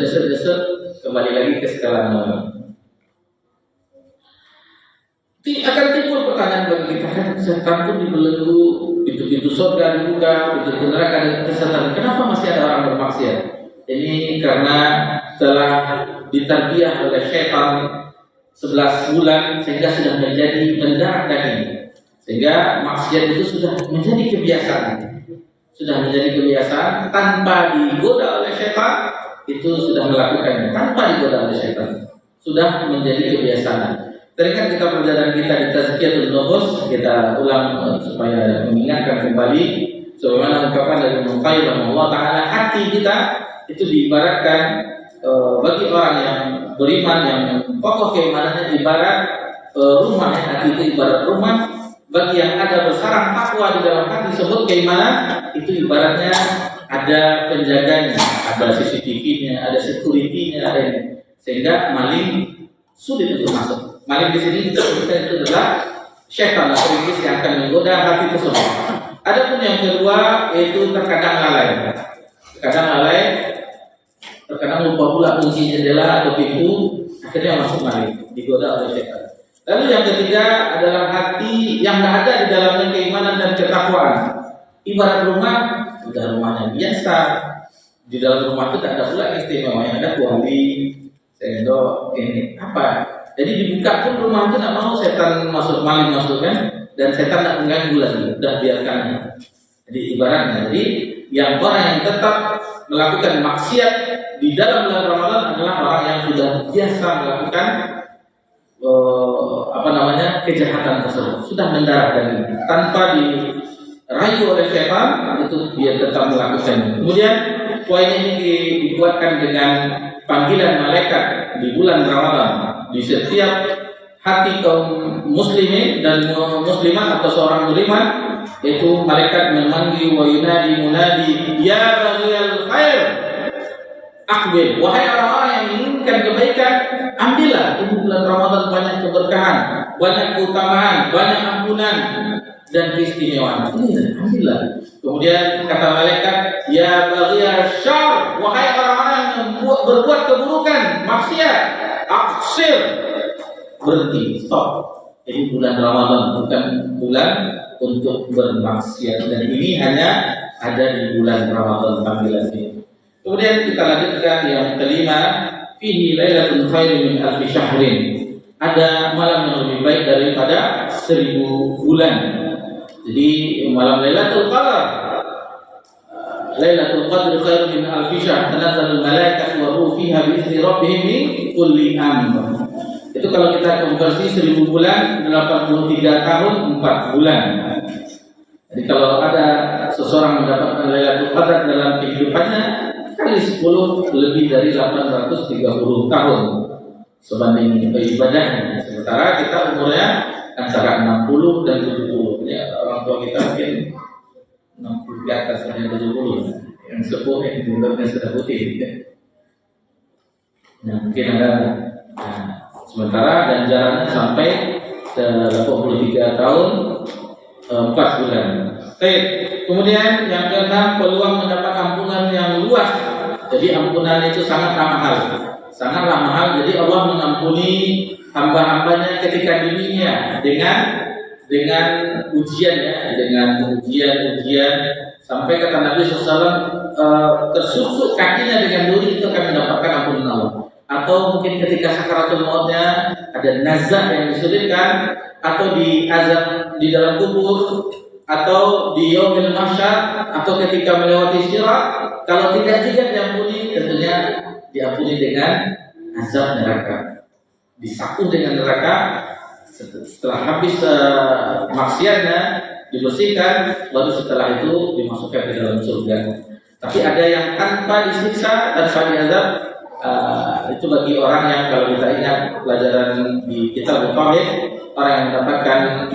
kembali lagi ke skala normal. Akan timbul pertanyaan bagi kita, kan setan pun dibelenggu, pintu-pintu surga dibuka, pintu neraka disetan. Kenapa masih ada orang bermaksiat? Ini karena telah ditarbiyah oleh syaitan 11 bulan sehingga sudah menjadi mendarah daging. Sehingga maksiat itu sudah menjadi kebiasaan tanpa digoda oleh setan, itu sudah melakukannya tanpa digoda oleh setan, sudah menjadi kebiasaan. Teringat kita perjalanan kita di Tazkiyatun Nufus, kita ulang supaya mengingatkan kembali sebagaimana ungkapan dari Ibnu Qayyim Allah Taala, hati kita itu diibaratkan bagi orang yang beriman, yang kokoh keimanannya, ibarat rumah. Hati itu ibarat rumah. Bagi yang ada bersarang takwa di dalam hati tersebut keimanan, itu ibaratnya ada penjaganya, ada CCTV-nya, ada security-nya, ada ini. Sehingga maling sulit untuk masuk. Maling di sini kita sebutkan itu adalah syaitan atau iblis yang akan menggoda hati tersebut. Adapun yang kedua yaitu terkadang lalai, terkadang lupa pula kunci jendela atau pintu, akhirnya masuk maling, digoda oleh syaitan. Lalu yang ketiga adalah hati yang tidak ada di dalamnya keimanan dan ketakwaan. Ibarat rumah, sudah rumahnya biasa. Di dalam rumah itu tidak ada pula istimewa, yang ada kuali, sendok, ini apa. Jadi dibuka pun rumah itu tidak mau setan masuk, maling masuk kan, dan setan tidak mengganggu lagi, sudah biarkannya. Jadi ibaratnya, jadi yang orang yang tetap melakukan maksiat di dalam bulan Ramadan adalah orang yang sudah biasa melakukan kejahatan tersebut, sudah mendarah daging tanpa dirayu oleh setan, itu dia tetap melakukannya. Kemudian poin ini dikuatkan dengan panggilan malaikat di bulan Ramadan di setiap hati kaum muslimin dan muslimat atau seorang beriman, yaitu malaikat memanggil wa yunadi munadi ya baghiyal khair akbil, wahai orang-orang yang menginginkan kebaikan, ambillah ini bulan Ramadan, banyak keberkahan, banyak keutamaan, banyak ampunan dan keistimewaan. Ambillah. Kemudian kata malaikat, ya baghiyal syarr, wahai orang-orang yang berbuat keburukan, maksiat, aksir, berhenti, stop. Ini bulan Ramadan bukan bulan untuk bermaksiat, dan ini hanya ada di bulan Ramadan panggilan ini. Kemudian kita lanjutkan yang kelima, fihi lailatul khairin min alfi syahrin. Ada malam yang lebih baik daripada 1000 bulan. Jadi malam Lailatul Qadar. Lailatul Qadar khairun min alfi syahr. Tanazzalul malaikatu wa ruhu fiha bi idzni rabbihim min kulli amr. Itu kalau kita konversi 1000 bulan 83 tahun 4 bulan. Jadi kalau ada seseorang mendapatkan Lailatul Qadar dalam kehidupannya, kali 10 lebih dari 830 tahun sebanding ibadahnya. Sementara kita umurnya antara 60 dan 70. Ya, orang tua kita mungkin 60 di atas hanya 70. Yang sepuh yang umurnya sudah putih. Nah, mungkin ada. Nah, sementara ganjarannya sampai 83 tahun 4 bulan. Baik. Kemudian yang keenam, peluang mendapat ampunan yang luas. Jadi ampunan itu sangatlah mahal. Sangatlah mahal. Jadi Allah mengampuni hamba-hambanya ketika dunia dengan ujian, ya, dengan ujian sampai kata Nabi SAW, tersusuk kakinya dengan duri itu akan mendapatkan ampunan Allah. Atau mungkin ketika sakaratul mautnya ada nazar yang disulitkan, atau diazab di dalam kubur, atau di yaumil mahsyar, atau ketika melewati sirat, kalau tidak diampuni, tentunya diampuni dengan azab neraka, disapu dengan neraka. Setelah habis maksiatnya dibersihkan, baru setelah itu dimasukkan ke dalam surga. Tapi ada yang tanpa disiksa, tanpa diazab. Itu bagi orang yang, kalau kita ingat pelajaran di kitab Tauhid, orang yang mendapatkan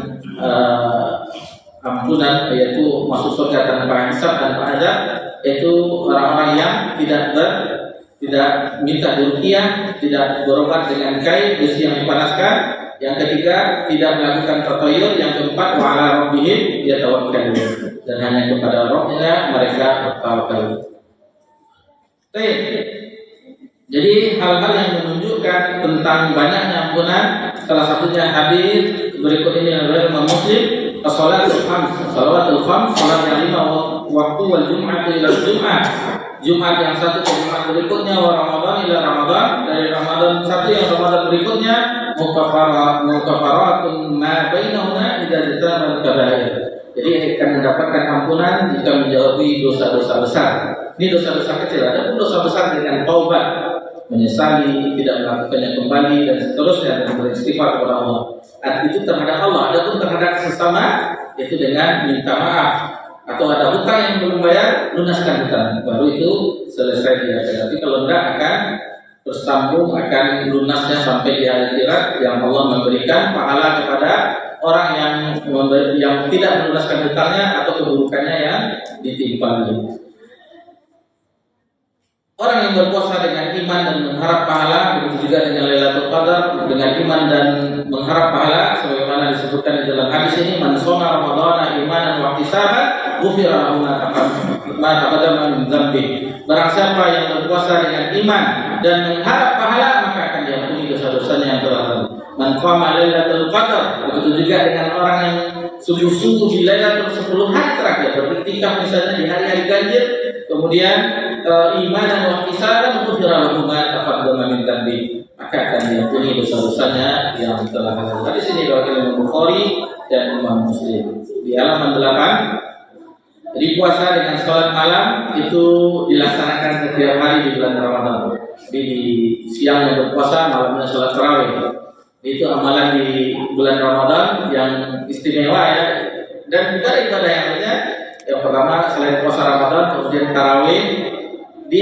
ampunan, yaitu masuk surga tanpa hisab, tanpa azab, yaitu orang-orang yang tidak minta diruqyah, tidak berobat dengan kain besi yang dipanaskan, yang ketiga tidak melakukan tatayur, yang keempat wa ala rabbihim yatawakkalun, dan hanya kepada Rabbnya mereka bertawakal. Baik. Jadi hal-hal yang menunjukkan tentang banyaknya ampunan, salah satunya hadis berikut ini adalah Imam Muslim, as-salatul khams, salat yang 5 waktu, wal jum'atu ila jum'ah, Jumat yang satu ke Jumat berikutnya, wa Ramadan ila Ramadan, dari Ramadan satu yang Ramadan berikutnya, mukafaratun ma bainahuma idza jatanabal kabair. Jadi akan mendapatkan ampunan jika menjauhi dosa-dosa besar. Ini dosa-dosa kecil. Adapun dosa besar dengan taubat, menyesali, tidak melakukannya kembali dan seterusnya dan beristighfar kepada Allah. Itu terhadap Allah. Adapun terhadap sesama itu dengan minta maaf. Atau ada hutang yang belum bayar, lunaskan hutang. Baru itu selesai dia. Tapi kalau tidak akan bersambung, akan lunasnya sampai di akhirat yang Allah memberikan pahala kepada orang yang tidak melunaskan hutangnya atau keburukannya yang ditimpanya. Orang yang berpuasa dengan iman dan mengharap pahala, begitu juga dengan Lailatul Qadar, dengan iman dan mengharap pahala, sebagaimana disebutkan di dalam hadis ini, man shoma ramadhana imanan wa ihtisaban ghufira lahu ma taqaddama min dzambi. Barang siapa yang berpuasa dengan iman dan mengharap pahala, maka akan diampuni dosa-dosanya yang telah lalu. Man qama Lailatul Qadar, begitu juga dengan orang yang sungguh-sungguh di Lailatul 10 hari terakhir beriktikaf misalnya di hari-hari ganjil, kemudian iman dan ihtisaban ghufira lahu ma taqaddama min dzambi, maka akan diampuni dosa-dosanya yang telah lalu. Hadis ini diriwayatkan oleh Bukhari dan Imam Muslim. Di halaman 8, jadi puasa dengan sholat malam itu dilaksanakan setiap hari di bulan Ramadan. Jadi di siang yang berpuasa, malamnya sholat tarawih. Itu amalan di bulan Ramadan yang istimewa ya. Dan ibadah yang lainnya, yang pertama selain puasa Ramadan, kemudian tarawih di